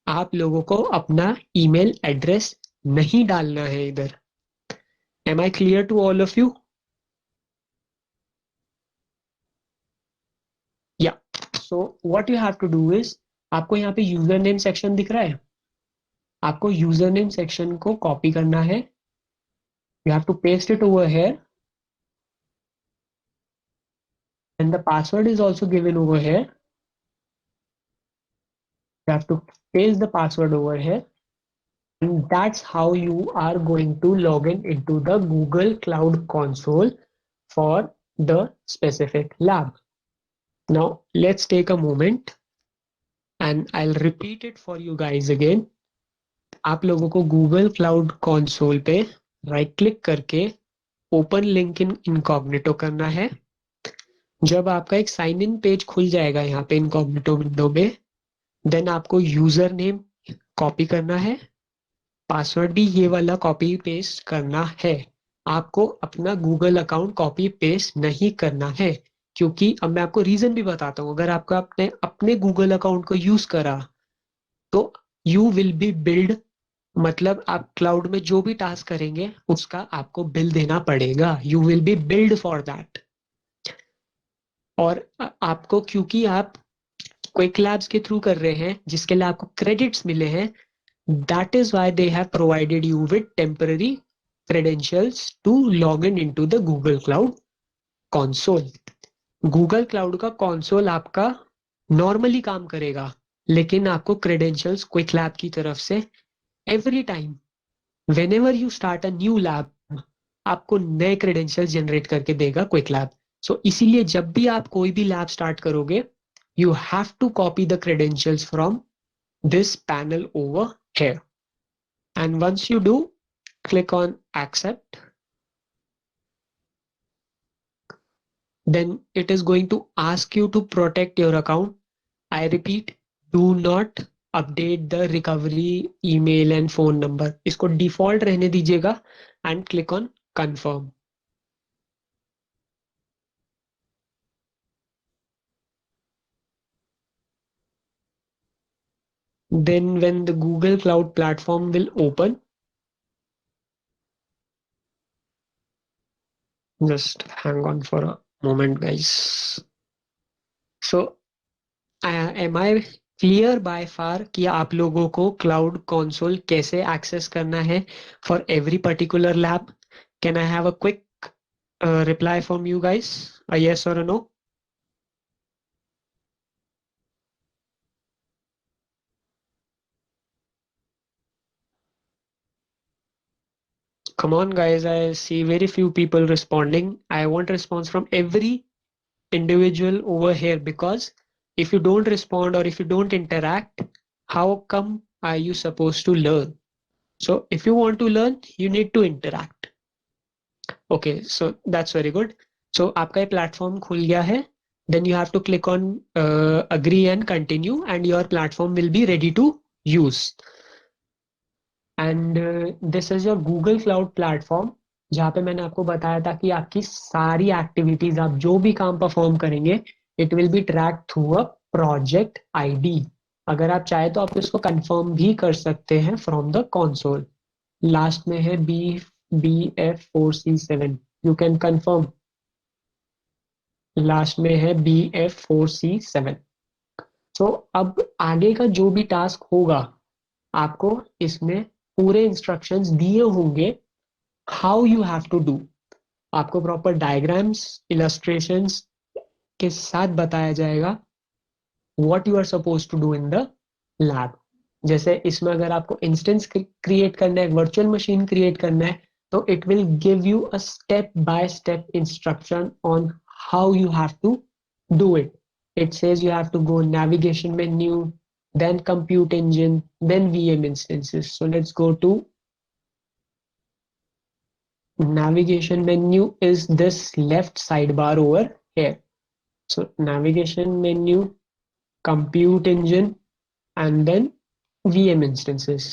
आप लोगों को अपना ईमेल एड्रेस नहीं डालना है इधर. Am I clear to all of you? Yeah. So what you have to do is, आपको यहाँ पे यूजर नेम सेक्शन दिख रहा है. आपको यूजर नेम सेक्शन को कॉपी करना है. You have to paste it over here and the password is also given over here. You have to paste the password over here, and that's how you are going to log in into the Google Cloud Console for the specific lab. Now let's take a moment and I'll repeat it for you guys again. आप लोगों को Google Cloud Console पे right click करके open link in incognito करना है. जब आपका एक साइन इन पेज खुल जाएगा यहाँ पे इनकॉग्निटो विंडो में, देन आपको यूजर नेम कॉपी करना है, पासवर्ड भी ये वाला कॉपी पेस्ट करना है. आपको अपना गूगल अकाउंट कॉपी पेस्ट नहीं करना है, क्योंकि अब मैं आपको रीजन भी बताता हूँ. अगर आपको आपने अपने गूगल अकाउंट को यूज करा तो यू विल बी बिल्ड, मतलब आप क्लाउड में जो भी टास्क करेंगे उसका आपको बिल देना पड़ेगा. You will be build for that. और आपको, क्योंकि आप क्विक लैब्स के थ्रू कर रहे हैं जिसके लिए आपको क्रेडिट्स मिले हैं, that is why they have provided you with temporary credentials to log in into the Google Cloud Console. Google Cloud का console आपका नॉर्मली काम करेगा, लेकिन आपको क्रेडेंशियल्स क्विक लैब की तरफ से every time whenever you start a new lab आपको नए क्रेडेंशियल्स जनरेट करके देगा क्विक लैब. सो इसीलिए जब भी आप कोई भी लैब स्टार्ट करोगे, you have to copy the credentials from this panel over here. And once you do, click on accept. Then it is going to ask you to protect your account. I repeat, do not update the recovery email and phone number. इसको default रहने दीजिएगा and click on confirm. Then when the Google Cloud platform will open, just hang on for a moment guys. So am I clear by far कि आप लोगों को cloud console कैसे access करना है for every particular lab? Can I have a quick reply from you guys, a yes और a no? Come on guys, I see very few people responding. I want response from every individual over here, because if you don't respond or if you don't interact, how come are you supposed to learn? So if you want to learn, you need to interact. Okay, so that's very good. So आपका ये platform खुल गया है. Then you have to click on agree and continue, and your platform will be ready to use. And this is your Google Cloud platform. जहाँ पे मैंने आपको बताया था कि आपकी सारी एक्टिविटीज, आप जो भी काम परफॉर्म करेंगे, it will B track through a project ID. अगर आप चाहे तो आप इसको कंफर्म भी कर सकते हैं फ्रॉम द कंसोल। लास्ट में है BF4C7, you can confirm. Last में है BF4C7। तो अब आगे का जो भी टास्क होगा, आपको इसमें पूरे इंस्ट्रक्शंस दिए होंगे how you have to do. आपको प्रॉपर डायग्राम्स, इलस्ट्रेशंस के साथ बताया जाएगा what you are suppose to do in the lab. जैसे इसमें अगर आपको इंस्टेंस क्रिएट करना है, वर्चुअल मशीन क्रिएट करना है, तो it will give you a step by step instruction on how you have to do it. It says you have to go navigation menu, then compute engine, then VM instances. So let's go to navigation menu is this left sidebar over here. So navigation menu, compute engine, and then VM instances.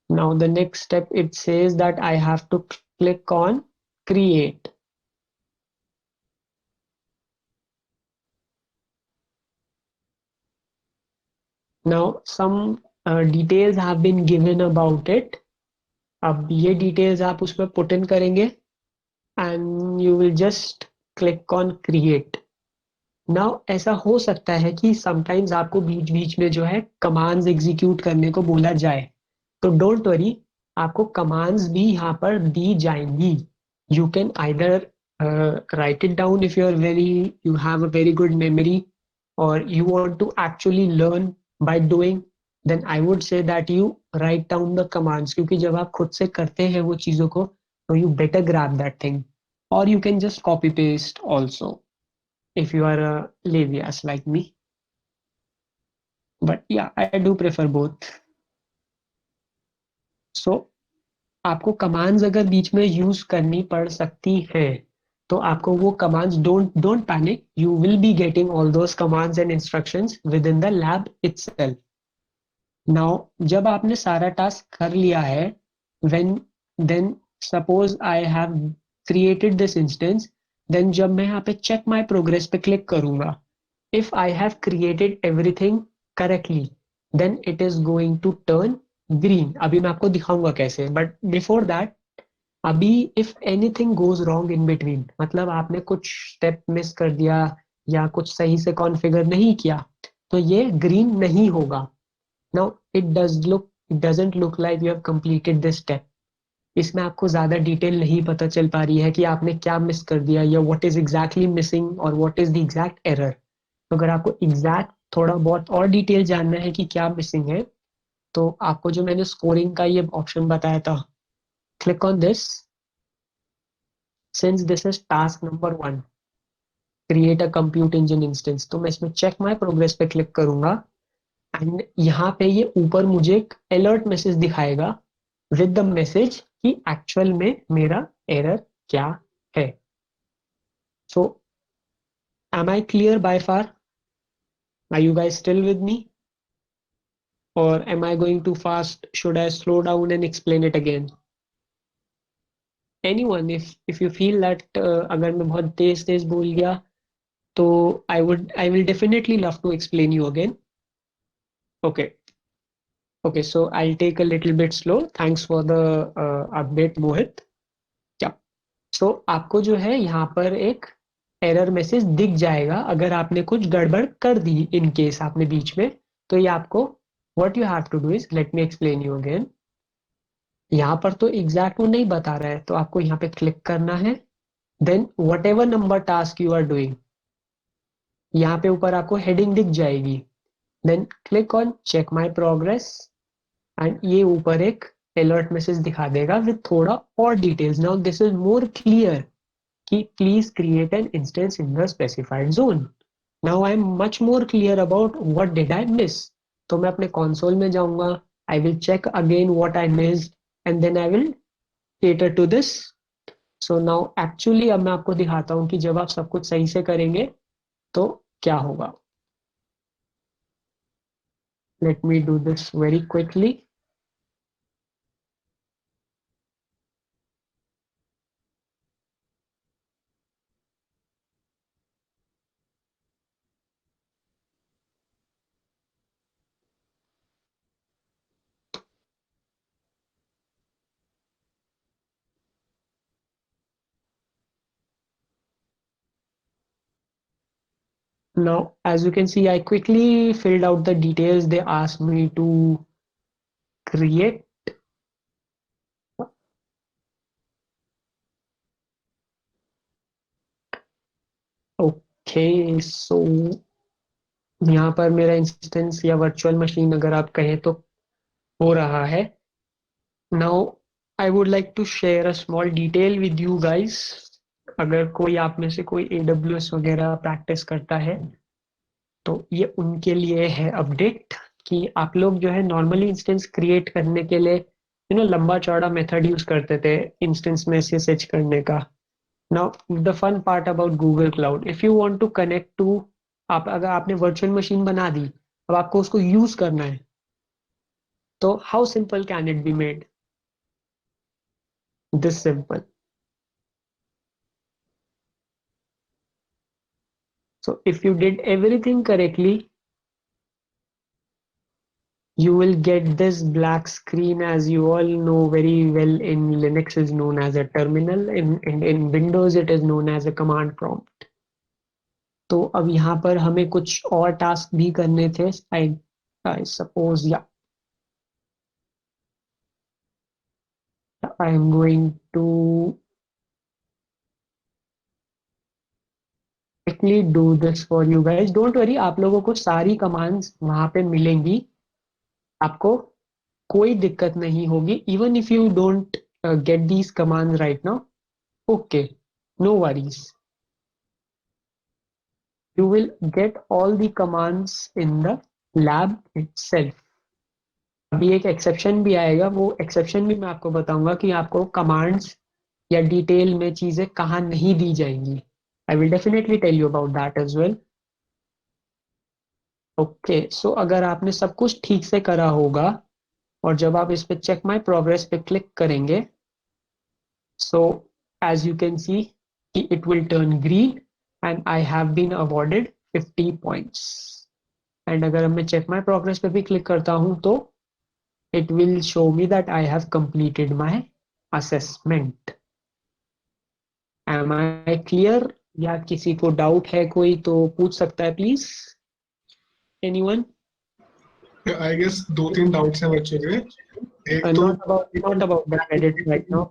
Now the next step, it says that I have to click on create. Now some details have been given about it. अब ये details आप उसमें put in करेंगे and you will just click on create. Now ऐसा हो सकता है कि sometimes आपको बीच बीच में जो है commands execute करने को बोला जाए, तो don't worry, आपको commands भी यहाँ पर दी जाएंगी. You can either write it down if you have a very good memory, or you want to actually learn by doing, then I would say that you write down the commands, क्योंकि जब आप खुद से करते हैं वो चीज़ों को, तो you better grab that thing. Or you can just copy paste also if you are a lazy ass like me. But yeah, I do prefer both. So आपको कमांड्स अगर बीच में यूज करनी पड़ सकती है, तो आपको वो commands, don't panic, you will be getting all those commands and instructions within the lab itself. Now जब आपने सारा टास्क कर लिया है, when then suppose I have created this instance, then जब मैं यहाँ पे चेक माय प्रोग्रेस पे क्लिक करूंगा, if I have created everything correctly, then it is going to turn green. अभी मैं आपको दिखाऊंगा कैसे, but before that, अभी if anything goes wrong in between, मतलब आपने कुछ स्टेप मिस कर दिया या कुछ सही से कॉन्फ़िगर नहीं किया, तो ये ग्रीन नहीं होगा. Now it doesn't look like you have completed this step. इसमें आपको ज्यादा डिटेल नहीं पता चल पा रही है कि आपने क्या मिस कर दिया या व्हाट इज एग्जैक्टली मिसिंग और what is the exact error. तो अगर आपको एग्जैक्ट थोड़ा बहुत और डिटेल जानना है कि क्या मिसिंग है, तो आपको जो मैंने स्कोरिंग का ये ऑप्शन बताया था, click on this. Since this is task number 1, create a compute engine instance, तो मैं इसमें चेक माय प्रोग्रेस पे क्लिक करूंगा एंड यहाँ पे ये ऊपर मुझे एक अलर्ट मैसेज दिखाएगा विद द मैसेज कि एक्चुअल में मेरा एरर क्या है. सो am I clear by far? Are you guys still with me? Or am I going too fast? Should I slow down and explain it again? Anyone, if you feel that अगर मैं बहुत तेज तेज बोल गया, तो I will definitely love to explain you again. Okay. Okay, so I'll take a little bit slow. Thanks for the update, Mohit. Yeah. So आपको जो है यहाँ पर एक एरर मैसेज दिख जाएगा अगर आपने कुछ गड़बड़ कर दी, इन केस आपने बीच में, तो ये आपको what you have to do is, let me explain you again. यहाँ पर तो एग्जैक्ट वो नहीं बता रहा है, तो आपको यहाँ पे क्लिक करना है. Then whatever number task you are doing, यहाँ पे ऊपर आपको हेडिंग दिख जाएगी. Then click on check my progress and ये ऊपर एक अलर्ट मैसेज दिखा देगा विद थोड़ा और details. Now this is more clear कि please create an instance in the specified zone. Now I am much more clear about what did I miss. तो मैं अपने कंसोल में जाऊंगा, I will check again what I missed and then I will cater to this. So now actually अब मैं आपको दिखाता हूँ कि जब आप सब कुछ सही से करेंगे तो क्या होगा. Let me do this very quickly. Now, as you can see, I quickly filled out the details they asked me to create. Okay, so यहाँ पर मेरा इंस्टेंस या वर्चुअल मशीन अगर आप कहें तो हो रहा है. Now, I would like to share a small detail with you guys. अगर कोई आप में से कोई AWS वगैरह प्रैक्टिस करता है तो ये उनके लिए है अपडेट कि आप लोग जो है नॉर्मली इंस्टेंस क्रिएट करने के लिए लंबा चौड़ा मेथड यूज करते थे इंस्टेंस में SSH करने का. Now the fun part about Google cloud, if you want to connect to, आप अगर आपने वर्चुअल मशीन बना दी, अब आपको उसको यूज करना है, तो how simple can it be made? This simple. So if you did everything correctly, you will get this black screen. As you all know very well, in Linux is known as a terminal. In Windows it is known as a command prompt. तो अब यहाँ पर हमें कुछ और task भी करने थे. I suppose, yeah, I am going to quickly do this for you guys. Don't worry, आप लोगों को सारी कमांड्स वहां पे मिलेंगी. आपको कोई दिक्कत नहीं होगी. Even if you don't get these commands right now, okay, no worries, you will get all the commands in the lab itself. अभी एक एक्सेप्शन भी आएगा, वो एक्सेप्शन भी मैं आपको बताऊंगा कि आपको कमांड्स या डिटेल में चीजें कहाँ नहीं दी जाएंगी. I will definitely tell you about that as well. Okay, so अगर आपने सब कुछ ठीक से करा होगा और जब आप इस पे चेक माय प्रोग्रेस पे क्लिक करेंगे, so as you can see, it will turn green and I have been awarded 50 points. And अगर मैं check my progress पे भी क्लिक करता हूँ तो it will show me that I have completed my assessment. Am I clear? या किसी को डाउट है कोई तो पूछ सकता है प्लीज. Anyone? आई गेस दो तीन डाउट्स हैं बच्चों के. एक तो not about the credit right now.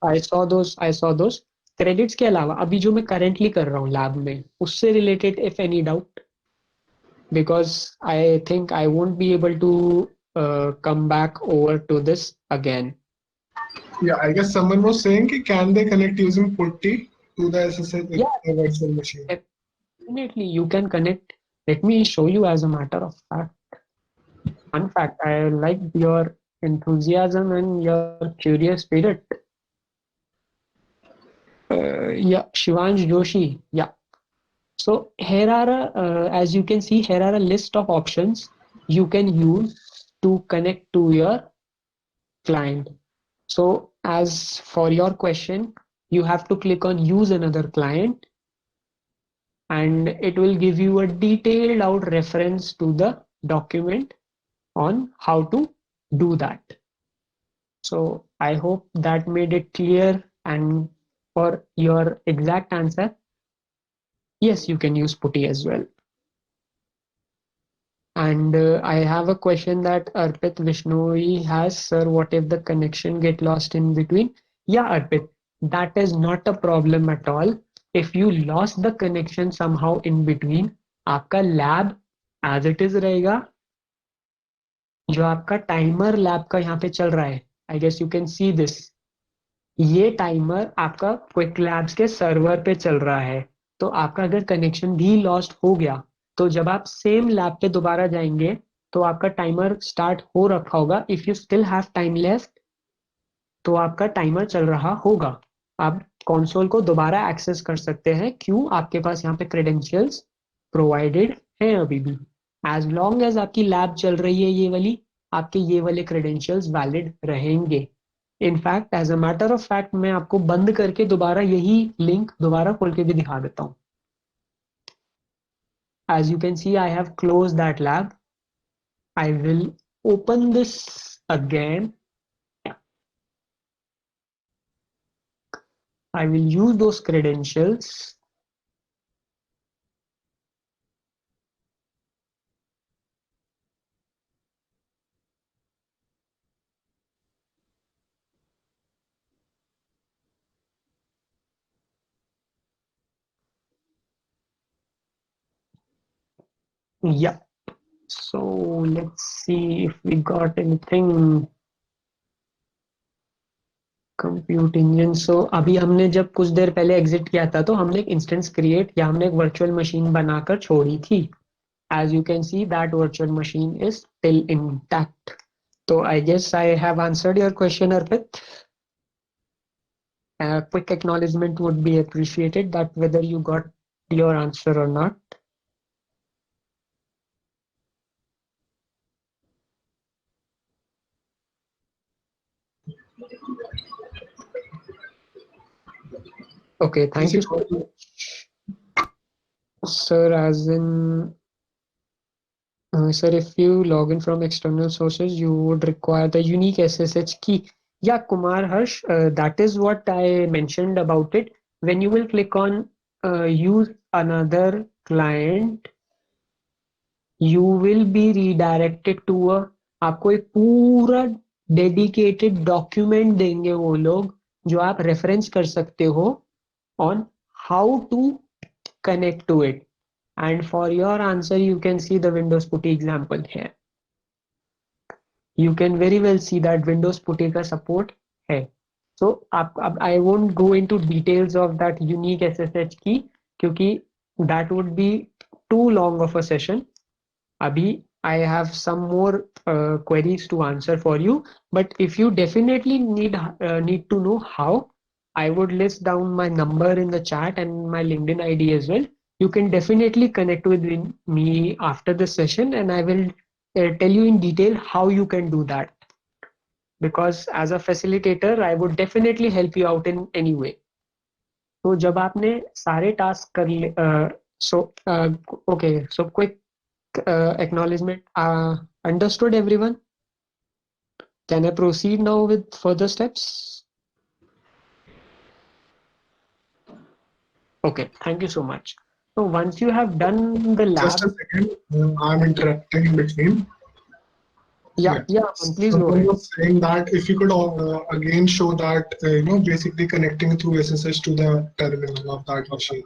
I saw those credits के अलावा अभी जो मैं currently कर रहा हूँ लैब में, उससे related if any doubt, because I think I won't be able to come back over to this again. Yeah, I guess someone was saying कि can they connect using putty to the SSH virtual machine? Definitely you can connect. Let me show you as a matter of fact. Fun fact, I like your enthusiasm and your curious spirit. Yeah, Shivansh Joshi. Yeah. So here are, as you can see, here are a list of options you can use to connect to your client. So as for your question, you have to click on use another client and it will give you a detailed out reference to the document on how to do that. So I hope that made it clear. And for your exact answer, yes, you can use putty as well. And I have a question that Arpit Vishnoi has. Sir, what if the connection get lost in between? Yeah, Arpit, that is not a problem at all. If you lost the connection somehow in between, आपका lab as it is रहेगा. जो आपका timer lab का यहाँ पे चल रहा है, I guess you can see this. ये टाइमर आपका क्विक लैब्स के सर्वर पे चल रहा है. तो आपका अगर कनेक्शन भी लॉस्ट हो गया तो जब आप सेम लैब पे दोबारा जाएंगे तो आपका टाइमर स्टार्ट हो रखा होगा. If you still have time left तो आपका टाइमर चल रहा होगा. आप कंसोल को दोबारा एक्सेस कर सकते हैं. क्यों? आपके पास यहाँ पे क्रेडेंशियल्स प्रोवाइडेड हैं अभी भी. एज लॉन्ग एज आपकी लैब चल रही है ये वाली, आपके ये वाले क्रेडेंशियल्स वैलिड रहेंगे। In fact as a matter of fact मैं आपको बंद करके दोबारा यही लिंक दोबारा खोल के भी दिखा देता हूँ। As you can see, I have closed that lab. I will open this again. I will use those credentials. Yeah. So let's see if we got anything. Compute engine. So अभी हमने जब कुछ देर पहले एग्जिट किया था तो हमने एक इंस्टेंस क्रिएट या हमने एक वर्चुअल मशीन बनाकर छोड़ी थी। As you can see that virtual machine is still intact. तो I guess I have answered your question Arpit. Quick acknowledgement would be appreciated that whether you got your answer or not. Okay, thank you so much. Sir, as in, sir, if you log in from external sources, you would require the unique SSH key. Yeah, Kumar Harsh, that is what I mentioned about it. When you will click on use another client, you will be redirected to a, आपको एक पूरा dedicated document देंगे वो लोग जो आप reference कर सकते हो on how to connect to it. And for your answer, you can see the Windows Putty example here. You can very well see that Windows Putty का support है. So अब I won't go into details of that unique SSH key क्योंकि that would be too long of a session. Abhi I have some more queries to answer for you, but if you definitely need to know how, I would list down my number in the chat and my LinkedIn ID as well. You can definitely connect with me after the session, and I will tell you in detail how you can do that. Because as a facilitator, I would definitely help you out in any way. तो जब आपने सारे task कर ले, so quick acknowledgement. Understood, everyone? Can I proceed now with further steps? Okay, thank you so much. So once you have done the lab, Just a second, I'm interrupting in between. Yeah, please go Someone ahead. was saying that if you could again show that, basically connecting through SSH to the terminal of that machine.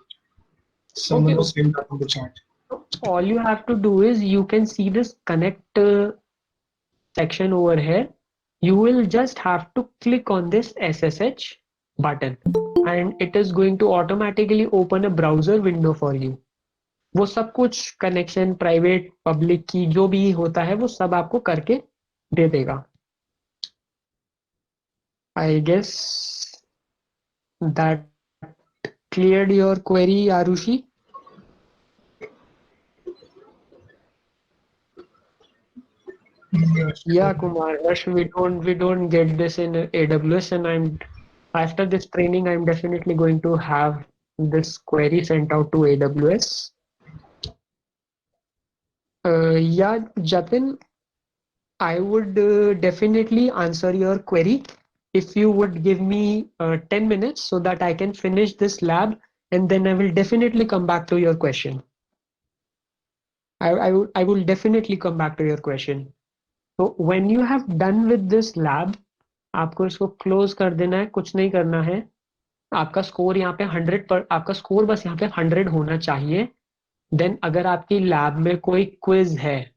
Someone Okay. was saying that on the chat. All you have to do is you can see this connect section over here. You will just have to click on this SSH button and it is going to automatically open a browser window for you. वो सब कुछ connection private public की जो भी होता है वो सब आपको करके दे देगा। I guess that cleared your query Arushi. Yeah, Kumar, Rush, we don't get this in AWS, and after this training, I'm definitely going to have this query sent out to AWS. Yeah, Jatin, I would definitely answer your query if you would give me 10 minutes so that I can finish this lab, and then I will definitely come back to your question. I will definitely come back to your question. So when you have done with this lab, आपको इसको close कर देना है, कुछ नहीं करना है। आपका स्कोर यहाँ पे 100 पर, आपका स्कोर बस यहाँ पे 100 होना चाहिए। देन अगर आपकी लैब में कोई क्विज है,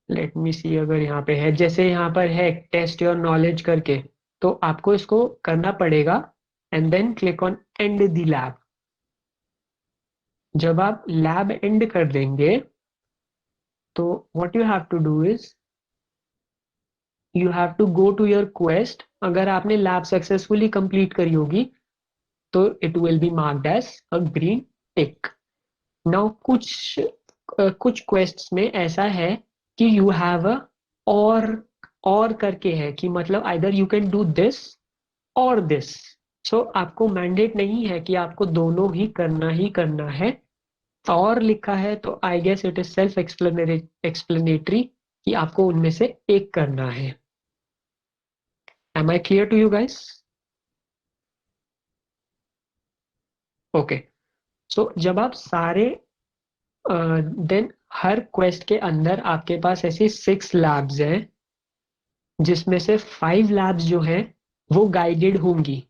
लेट मी सी, अगर यहाँ पे है, जैसे यहाँ पर है टेस्ट योर नॉलेज करके, तो आपको इसको करना पड़ेगा and then click on end the lab. जब आप लैब एंड कर देंगे तो what you have to do is you have to go to your quest. अगर आपने लैब सक्सेसफुली कंप्लीट करी होगी तो it will be marked as a green tick. Now कुछ कुछ क्वेस्ट्स में ऐसा है कि यू हैव अ और करके है कि मतलब either you can do this और दिस। सो आपको मैंडेट नहीं है कि आपको दोनों ही करना है। और लिखा है तो I guess it is self explanatory कि आपको उनमें से एक करना है। Am I clear to you guys? Okay. So जब आप सारे देन हर क्वेस्ट के अंदर आपके पास ऐसे 6 लैब्स हैं, जिसमें से 5 लैब्स जो हैं वो गाइडेड होंगी।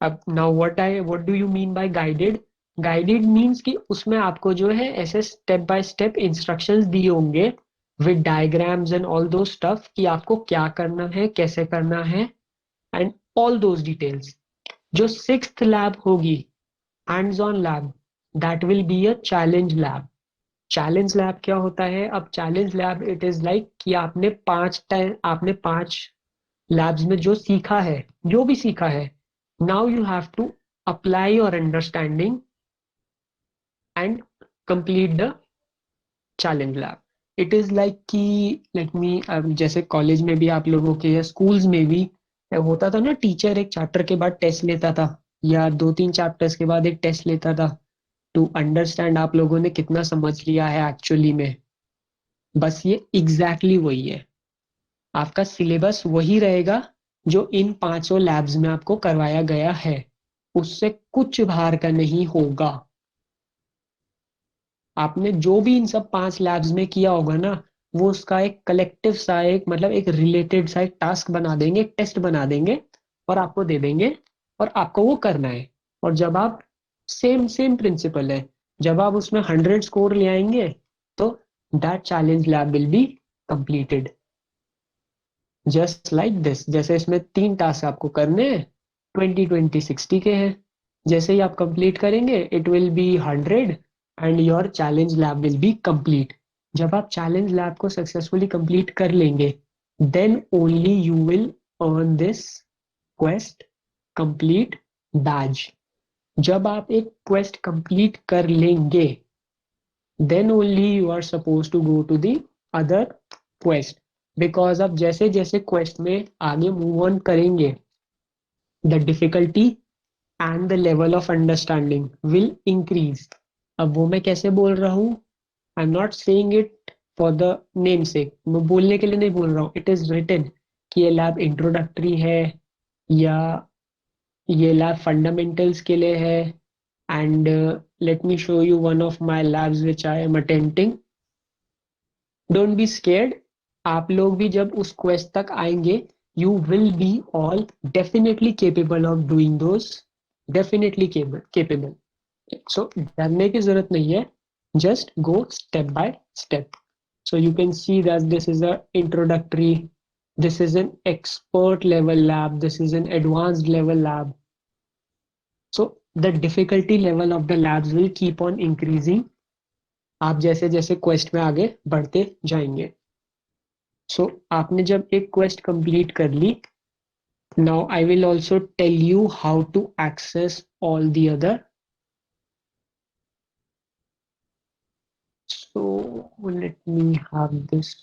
अब now what do you mean by guided? Guided means कि उसमें आपको जो है ऐसे स्टेप बाय स्टेप इंस्ट्रक्शंस दिए होंगे with diagrams and all those stuff कि आपको क्या करना है, कैसे करना है, एंड ऑल दोज डिटेल्स। जो 6th लैब होगी, hands on lab, that will be a challenge lab. Challenge lab क्या होता है? अब challenge lab it is like कि आपने 5 लैब्स में जो सीखा है, जो भी सीखा है, now you have to apply your understanding and complete the challenge lab. It is like कि लेट मी, जैसे कॉलेज में भी आप लोगों के या स्कूल्स में भी होता था ना, टीचर एक चैप्टर के बाद टेस्ट लेता था या 2-3 चैप्टर्स के बाद एक टेस्ट लेता था टू अंडरस्टैंड आप लोगों ने कितना समझ लिया है एक्चुअली में। बस ये एग्जैक्टली वही है। आपका सिलेबस वही रहेगा जो इन 5 लैब्स में आपको करवाया गया है, उससे कुछ बाहर का नहीं होगा। आपने जो भी इन सब 5 लैब्स में किया होगा ना, वो उसका एक कलेक्टिव सा एक मतलब एक रिलेटेड सा एक टास्क बना देंगे, एक टेस्ट बना देंगे और आपको दे देंगे और आपको वो करना है। और जब आप सेम सेम प्रिंसिपल है, जब आप उसमें 100 स्कोर ले आएंगे तो that challenge lab will be completed just like this. जैसे इसमें 3 टास्क आपको करने हैं, 20-20-60 के हैं। जैसे ही आप कंप्लीट करेंगे it will be 100 and your challenge lab will be complete. जब आप चैलेंज लैब को सक्सेसफुली कंप्लीट कर लेंगे then only you will earn this quest complete badge. जब आप एक क्वेस्ट कंप्लीट कर लेंगे then only you are supposed to go to the other quest, because अब जैसे जैसे quest में आगे move on करेंगे the difficulty and the level of understanding will increase। अब वो मैं कैसे बोल रहा हूँ? I'm not saying it for the name sake, मैं बोलने के लिए नहीं बोल रहा हूँ, it is written कि ये लैब इंट्रोडक्टरी है या ये लैब फंडामेंटल्स के लिए है। And let me show you one of my labs which I am attempting. Don't be scared, आप लोग भी जब उस क्वेस्ट तक आएंगे you will be all definitely capable of doing those, definitely capable. So डरने की जरूरत नहीं है, just go step by step. So you can see that this is a introductory, this is an expert level lab, this is an advanced level lab. So the difficulty level of the labs will keep on increasing आप जैसे जैसे quest में आगे बढ़ते जाएंगे। सो आपने जब एक क्वेस्ट कंप्लीट कर ली, now I will also tell you how to access all the other. So let me have this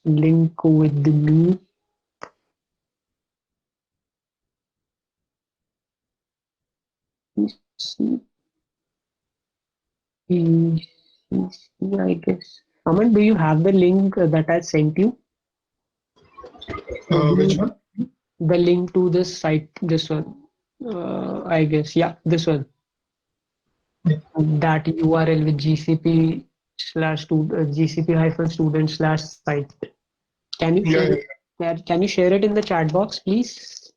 link with me. I guess. Aman, do you have the link that I sent you? Which one? The link to this site, this one. I guess, yeah, this one. That URL with GCP-student/site. Can you share it? Can you share it in the chat box, please,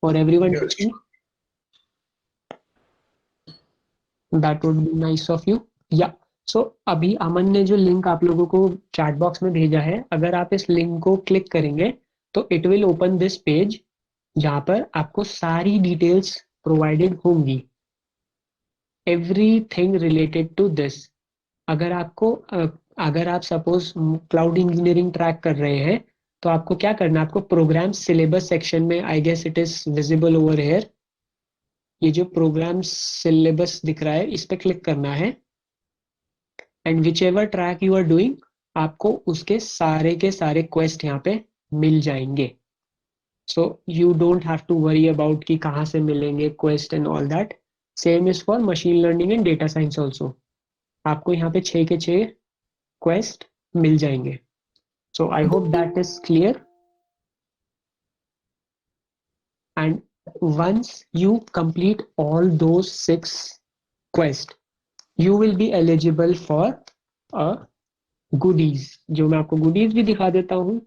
for everyone to see? That would be nice of you. Yeah. सो अभी अमन ने जो link आप लोगों को chat box में भेजा है, अगर आप इस लिंक को क्लिक करेंगे तो it will open this page जहां पर आपको सारी डिटेल्स प्रोवाइडेड होंगी, एवरीथिंग रिलेटेड टू दिस। अगर आपको अगर आप सपोज क्लाउड इंजीनियरिंग ट्रैक कर रहे हैं तो आपको क्या करना है? आपको प्रोग्राम सिलेबस सेक्शन में, I guess it is visible over here, ये जो प्रोग्राम सिलेबस दिख रहा है इस पे क्लिक करना है and whichever track you are doing, आपको उसके के सारे क्वेस्ट यहाँ पे मिल जाएंगे. So you don't have to worry about कि कहाँ से मिलेंगे quest and all that. Same is for machine learning and data science also. आपको यहाँ पे 6 के 6 क्वेस्ट मिल जाएंगे. So I hope that is clear. And once you complete all those 6 quests, you will be eligible for a goodies. जो मैं आपको goodies भी दिखा देता हूँ.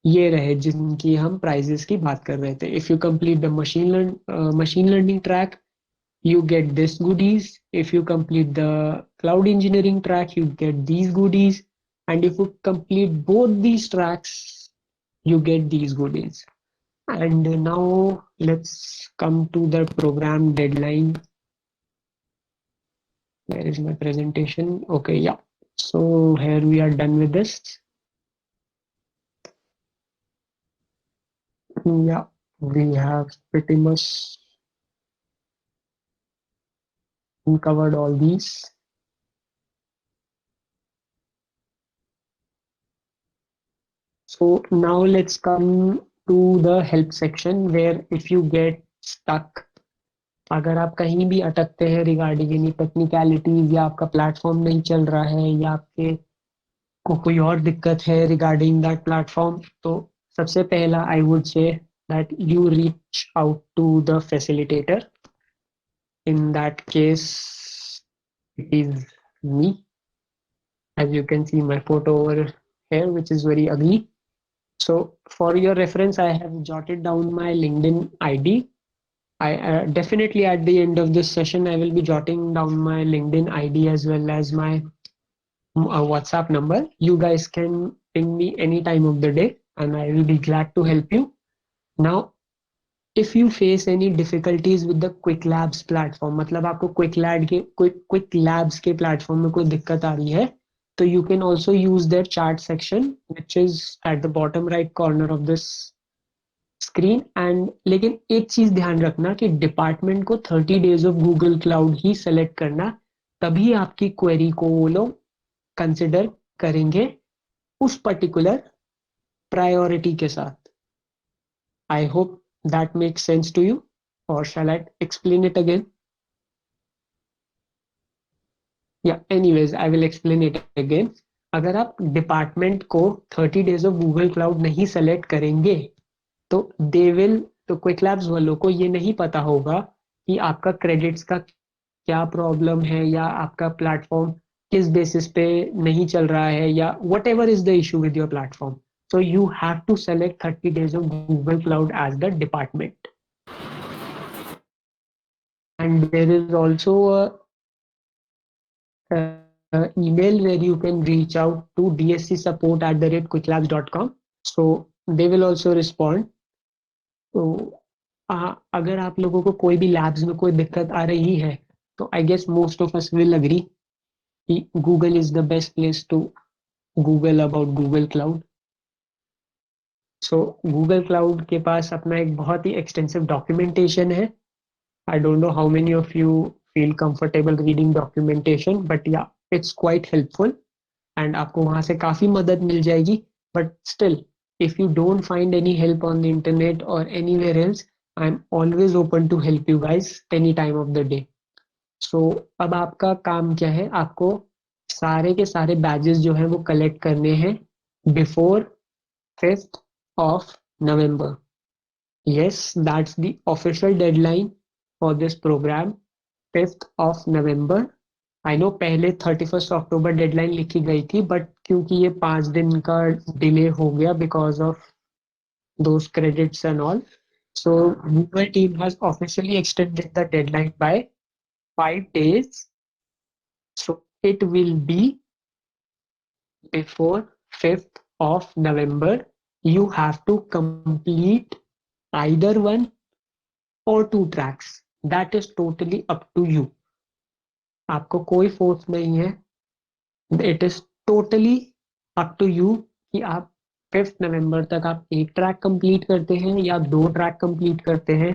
ये रहे जिनकी हम prizes की बात कर रहे थे. If you complete the machine learning track, you get this goodies. If you complete the cloud engineering track, you get these goodies. And if you complete both these tracks, you get these goodies. And now let's come to the program deadline. Where is my presentation? Okay, yeah. So here we are done with this. Yeah, we have pretty much covered all these. So now let's come to the help section where if you get stuck, अगर आप कहीं भी अटकते हैं regarding any technicalities या आपका platform नहीं चल रहा है या आपके को कोई और दिक्कत है रिगार्डिंग दैट प्लेटफॉर्म, तो सबसे पहला I would say that you reach out to the facilitator. In that case it is me. As you can see my photo over here, which is very ugly. So for your reference, I have jotted down my LinkedIn ID. I definitely at the end of this session, I will be jotting down my LinkedIn ID as well as my WhatsApp number. You guys can ping me any time of the day and I will be glad to help you. Now, if you face any difficulties with the Quick Labs platform, मतलब आपको Quick Labs के platform में कोई दिक्कत आ रही है, तो you can also use their chat section which is at the bottom right corner of this screen. And लेकिन एक चीज ध्यान रखना कि डिपार्टमेंट को 30 days of Google Cloud he select करना, तभी आपकी क्वेरी को वो लोग कंसिडर करेंगे उस पर्टिकुलर प्रायोरिटी के साथ. I hope that makes sense to you, और shall I explain it again? या anyways I will explain it again. अगर आप डिपार्टमेंट को 30 डेज ऑफ गूगल क्लाउड नहीं सेलेक्ट करेंगे तो दे विल, तो क्विक लैब्स वालों को ये नहीं पता होगा कि आपका क्रेडिट्स का क्या प्रॉब्लम है या आपका प्लेटफॉर्म किस बेसिस पे नहीं चल रहा है या what ever is the issue with your platform. So you have to select 30 days of Google Cloud as the department. And there is also a email where you can reach out to dscsupport@quicklabs.com. So they will also respond. तो अगर आप लोगों को कोई भी labs में कोई दिक्कत आ रही है तो I guess most of us will agree कि Google is the best place to Google about Google cloud. So Google cloud के पास अपना एक बहुत ही एक्सटेंसिव डॉक्यूमेंटेशन है. I don't know how many of you feel comfortable reading documentation, but yeah it's quite helpful and आपको वहां से काफी मदद मिल जाएगी. But still if you don't find any help on the internet or anywhere else, I'm always open to help you guys any time of the day. So अब आपका काम क्या है, आपको सारे के सारे बैजेस जो है वो कलेक्ट करने हैं before 5th of November. Yes, that's the official deadline for this program, 5th of November. I know पहले 31st अक्टूबर डेडलाइन लिखी गई थी, बट क्योंकि ये 5 दिन का डिले हो गया because of those credits and all, so Google team has officially extended the deadline by 5 days. So it will be before 5th of November. You have to complete either one or 2 tracks. That is totally up to you. आपको कोई force नहीं है. It is totally up to you कि आप 5th नवंबर तक आप एक track complete करते हैं या 2 ट्रैक कंप्लीट करते हैं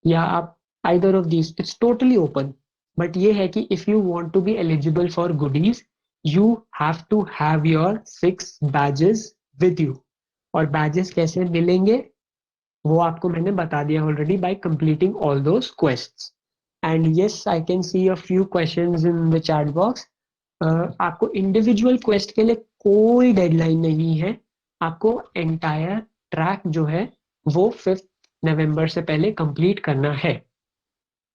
या आप either of these. It's totally open. But ये है कि if you want to be eligible for goodies you have to have your 6 badges with you. और बैजेस कैसे मिलेंगे वो आपको मैंने बता दिया already by completing all those questions. And yes I can see a few questions in the chat box. आपको individual quest के लिए कोई डेडलाइन नहीं है। आपको एंटायर ट्रैक जो है वो 5 नवंबर से पहले कंप्लीट करना है।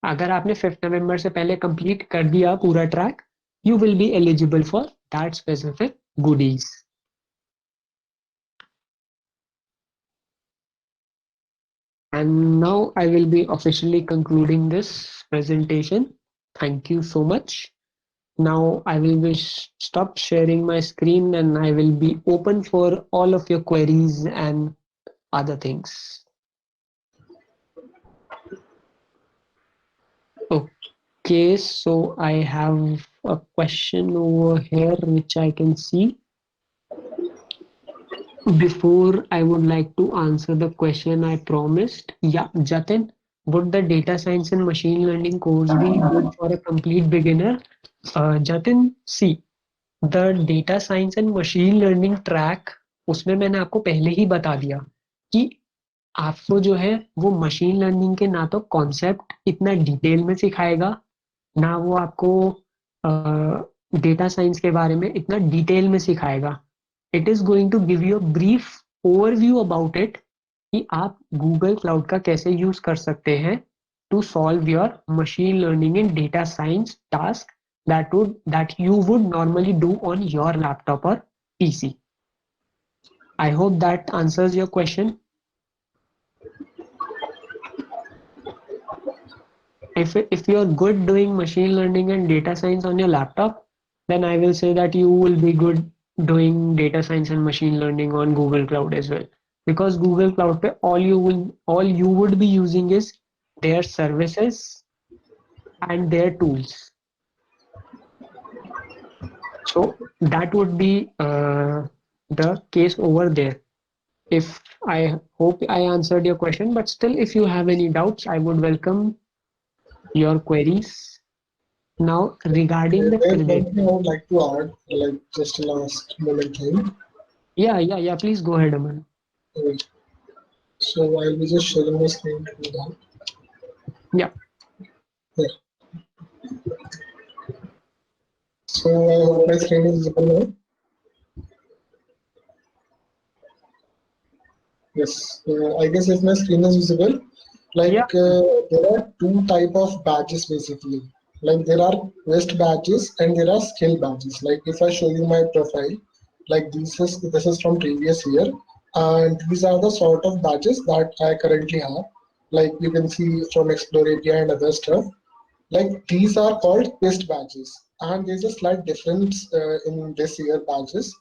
अगर आपने 5 नवंबर से पहले कंप्लीट कर दिया पूरा track you will B eligible for that specific goodies. And now I will be officially concluding this presentation. Thank you so much. Now I will be stop sharing my screen and I will be open for all of your queries and other things. Okay, so I have a question over here which I can see. Before I would like to answer the question I promised. Yeah, Jatin, would the data science and machine learning course be good for a complete beginner? Jatin, see, the data science and machine learning track उसमें मैंने आपको पहले ही बता दिया कि आपको जो है वो मशीन लर्निंग के ना तो कॉन्सेप्ट इतना डिटेल में सिखाएगा ना वो आपको डेटा साइंस के बारे में इतना डिटेल में सिखाएगा। It is going to give you a brief overview about it कि आप गूगल क्लाउड का कैसे यूज कर सकते हैं to solve your machine learning and data science task that you would normally do on your laptop or PC. I hope that answers your question. If you're good doing machine learning and data science on your laptop, then I will say that you will be good doing data science and machine learning on Google Cloud as well. Because Google Cloud, all you would be using is their services and their tools. So that would be the case over there. If I hope I answered your question, but still, if you have any doubts, I would welcome your queries. Now, regarding the There's credit. something I would like to add, like just a last moment thing. Yeah. Please go ahead, Aman. Okay. So I'll be just sharing my screen to do that. Yeah. Yeah. So I hope my screen is visible now. Yes. I guess if my screen is visible, like Yeah. there are two type of badges basically. Like there are quest badges and there are skill badges. Like if I show you my profile, like this is from previous year, and these are the sort of badges that I currently have. Like you can see from Explore API and other stuff. Like these are called quest badges, and there's a slight difference in this year badges.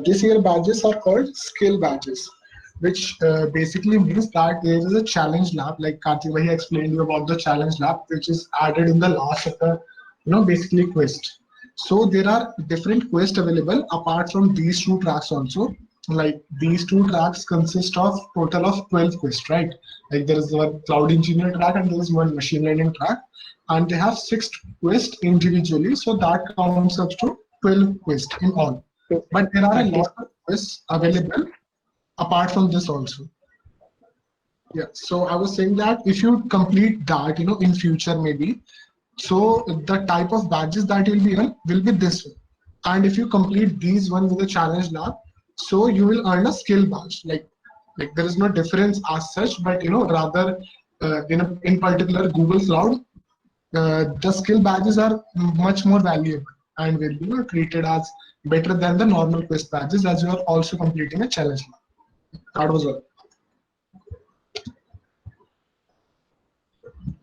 This year badges are called skill badges, which basically means that there is a challenge lab, like Karthik Bhai explained you about the challenge lab, which is added in the last of the, basically quest. So there are different quests available apart from these two tracks also. Like these two tracks consist of total of 12 quests, right? Like there is one cloud engineer track and there is one machine learning track, and they have 6 quests individually, so that counts up to 12 quests in all. But there are a lot of quests available apart from this also. Yeah, so I was saying that if you complete that, in future maybe, so the type of badges that you'll be earn will be this one. And if you complete these one with a challenge lab, so you will earn a skill badge. Like there is no difference as such, but rather in particular Google Cloud, the skill badges are much more valuable and will be treated as better than the normal quest badges, as you are also completing a challenge lab. That was all.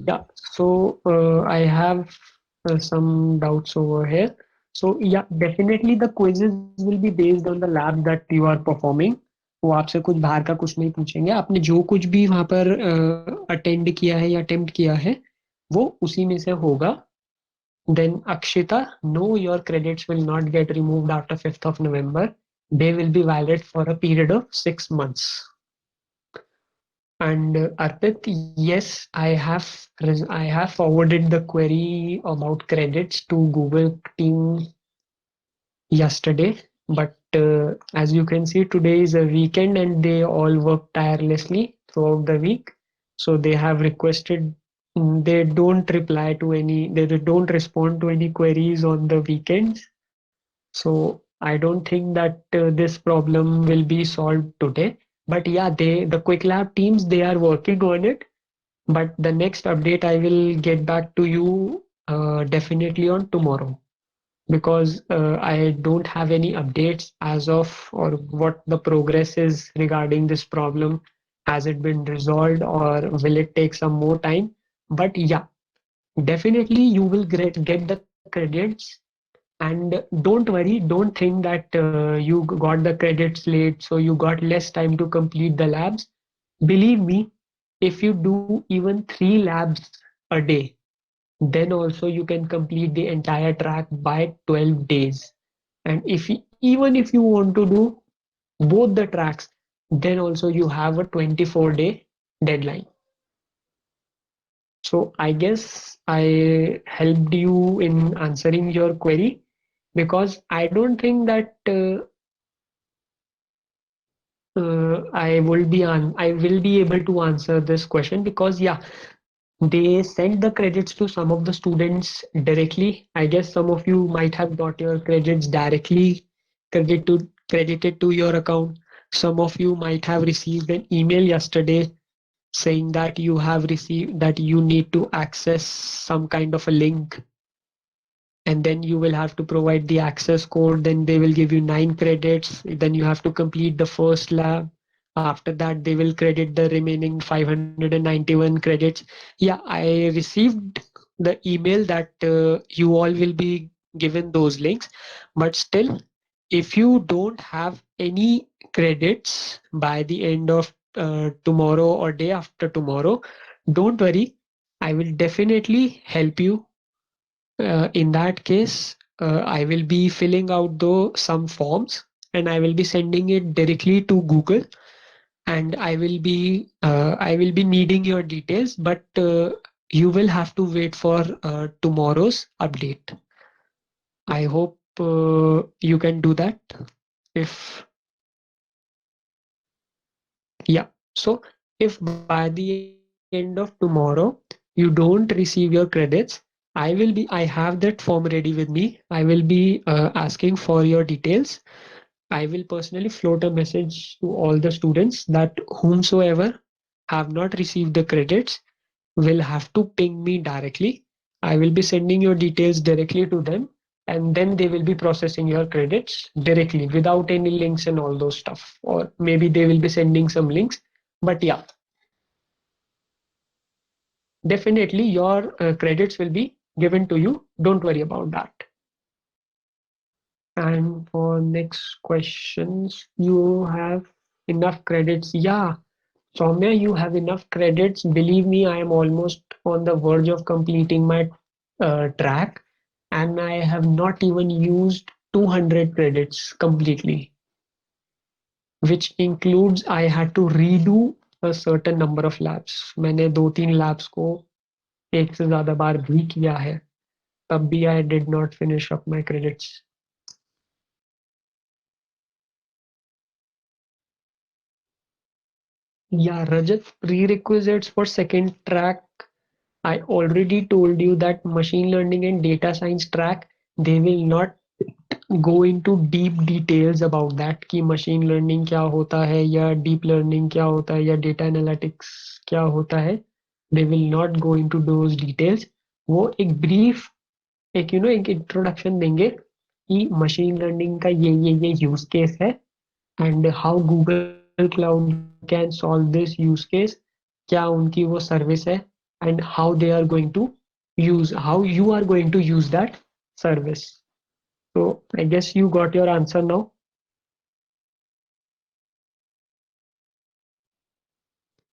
Yeah. So I have some doubts over here. So yeah, definitely the quizzes will be based on the lab that you are performing. वो आपसे कुछ बाहर का कुछ नहीं पूछेंगे। आपने जो कुछ भी वहां पर अटेंड किया है या अटेम्प्ट किया है वो उसी में से होगा। Then Akshita, no, your credits will not get removed after 5th of November. They will be valid for a period of 6 months. And Arpit, yes, I have forwarded the query about credits to Google team yesterday. But as you can see, today is a weekend and they all work tirelessly throughout the week. So they have requested, they don't reply to any, they don't respond to any queries on the weekends. So I don't think that this problem will be solved today. But yeah, the Quick Lab teams, they are working on it. But the next update I will get back to you definitely on tomorrow, because I don't have any updates as of or what the progress is regarding this problem. Has it been resolved or will it take some more time? But yeah, definitely you will get the credits. And don't worry, don't think that you got the credits late, so you got less time to complete the labs. Believe me, if you do even 3 labs a day, then also you can complete the entire track by 12 days. And even if you want to do both the tracks, then also you have a 24-day deadline. So I guess I helped you in answering your query, because I don't think that I will be able to answer this question, because yeah, they sent the credits to some of the students directly. I guess some of you might have got your credits directly credited to your account. Some of you might have received an email yesterday saying that you have received that you need to access some kind of a link, and then you will have to provide the access code. Then they will give you 9 credits. Then you have to complete the first lab. After that, they will credit the remaining 591 credits. Yeah, I received the email that you all will be given those links. But still, if you don't have any credits by the end of tomorrow or day after tomorrow, don't worry. I will definitely help you. In that case, I will be filling out some forms, and I will be sending it directly to Google, and I will be needing your details, but you will have to wait for tomorrow's update. I hope you can do that. If Yeah, so if by the end of tomorrow you don't receive your credits, I have that form ready with me. I will be asking for your details. I will personally float a message to all the students that whomsoever have not received the credits will have to ping me directly. I will be sending your details directly to them, and then they will be processing your credits directly without any links and all those stuff. Or maybe they will be sending some links. But yeah, definitely your credits will be given to you. Don't worry about that. And for next questions, you have enough credits. Yeah, Soumya, you have enough credits. Believe me, I am almost on the verge of completing my track, and I have not even used 200 credits completely, which includes I had to redo a certain number of labs. मैंने 2-3 labs को एक से ज़्यादा बार भी किया है, तब भी I did not finish up my credits. Yeah, Rajat, prerequisites for second track. I already told you that machine learning and data science track, they will not go into deep details about that कि machine learning क्या होता है या deep learning क्या होता है या data analytics क्या होता है. They will not go into those details. वो एक brief एक introduction देंगे कि machine learning का ये use case है, and how Google Cloud can solve this use case, क्या उनकी वो service है, and how they are going to how you are going to use that service. So I guess you got your answer now.